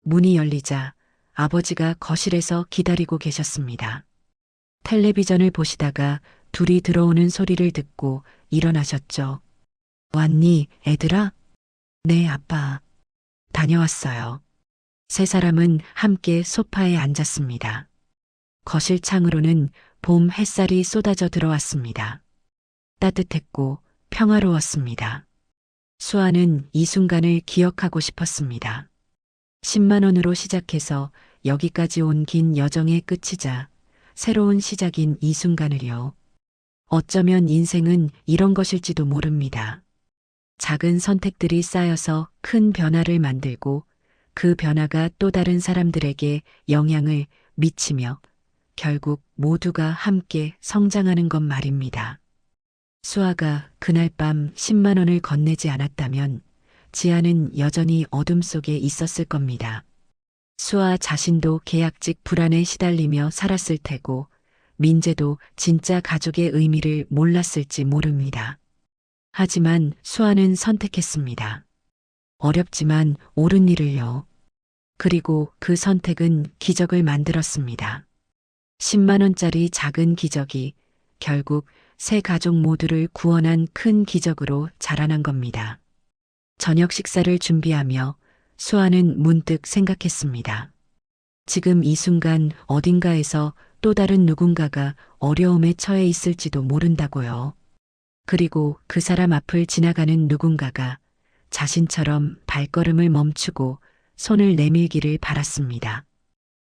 문이 열리자 아버지가 거실에서 기다리고 계셨습니다. 텔레비전을 보시다가 둘이 들어오는 소리를 듣고 일어나셨죠. 왔니, 애들아? 네, 아빠. 다녀왔어요. 세 사람은 함께 소파에 앉았습니다. 거실 창으로는 봄 햇살이 쏟아져 들어왔습니다. 따뜻했고 평화로웠습니다. 수아는 이 순간을 기억하고 싶었습니다. 10만 원으로 시작해서 여기까지 온 긴 여정의 끝이자 새로운 시작인 이 순간을요. 어쩌면 인생은 이런 것일지도 모릅니다. 작은 선택들이 쌓여서 큰 변화를 만들고 그 변화가 또 다른 사람들에게 영향을 미치며 결국 모두가 함께 성장하는 것 말입니다. 수아가 그날 밤 10만 원을 건네지 않았다면 지아는 여전히 어둠 속에 있었을 겁니다. 수아 자신도 계약직 불안에 시달리며 살았을 테고 민재도 진짜 가족의 의미를 몰랐을지 모릅니다. 하지만 수아는 선택했습니다. 어렵지만 옳은 일을요. 그리고 그 선택은 기적을 만들었습니다. 10만 원짜리 작은 기적이 결국 세 가족 모두를 구원한 큰 기적으로 자라난 겁니다. 저녁 식사를 준비하며 수아는 문득 생각했습니다. 지금 이 순간 어딘가에서 또 다른 누군가가 어려움에 처해 있을지도 모른다고요. 그리고 그 사람 앞을 지나가는 누군가가 자신처럼 발걸음을 멈추고 손을 내밀기를 바랐습니다.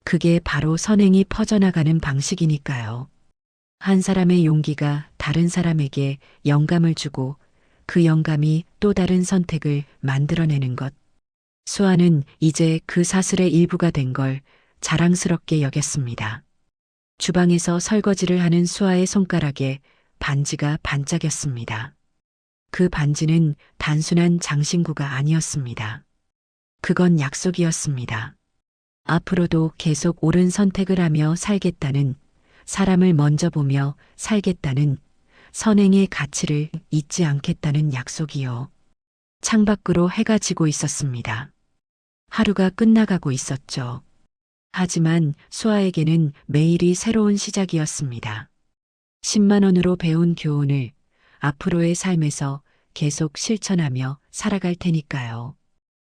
그게 바로 선행이 퍼져나가는 방식이니까요. 한 사람의 용기가 다른 사람에게 영감을 주고 그 영감이 또 다른 선택을 만들어내는 것. 수아는 이제 그 사슬의 일부가 된 걸 자랑스럽게 여겼습니다. 주방에서 설거지를 하는 수아의 손가락에 반지가 반짝였습니다. 그 반지는 단순한 장신구가 아니었습니다. 그건 약속이었습니다. 앞으로도 계속 옳은 선택을 하며 살겠다는, 사람을 먼저 보며 살겠다는, 선행의 가치를 잊지 않겠다는 약속이요. 창밖으로 해가 지고 있었습니다. 하루가 끝나가고 있었죠. 하지만 수아에게는 매일이 새로운 시작이었습니다. 10만 원으로 배운 교훈을 앞으로의 삶에서 계속 실천하며 살아갈 테니까요.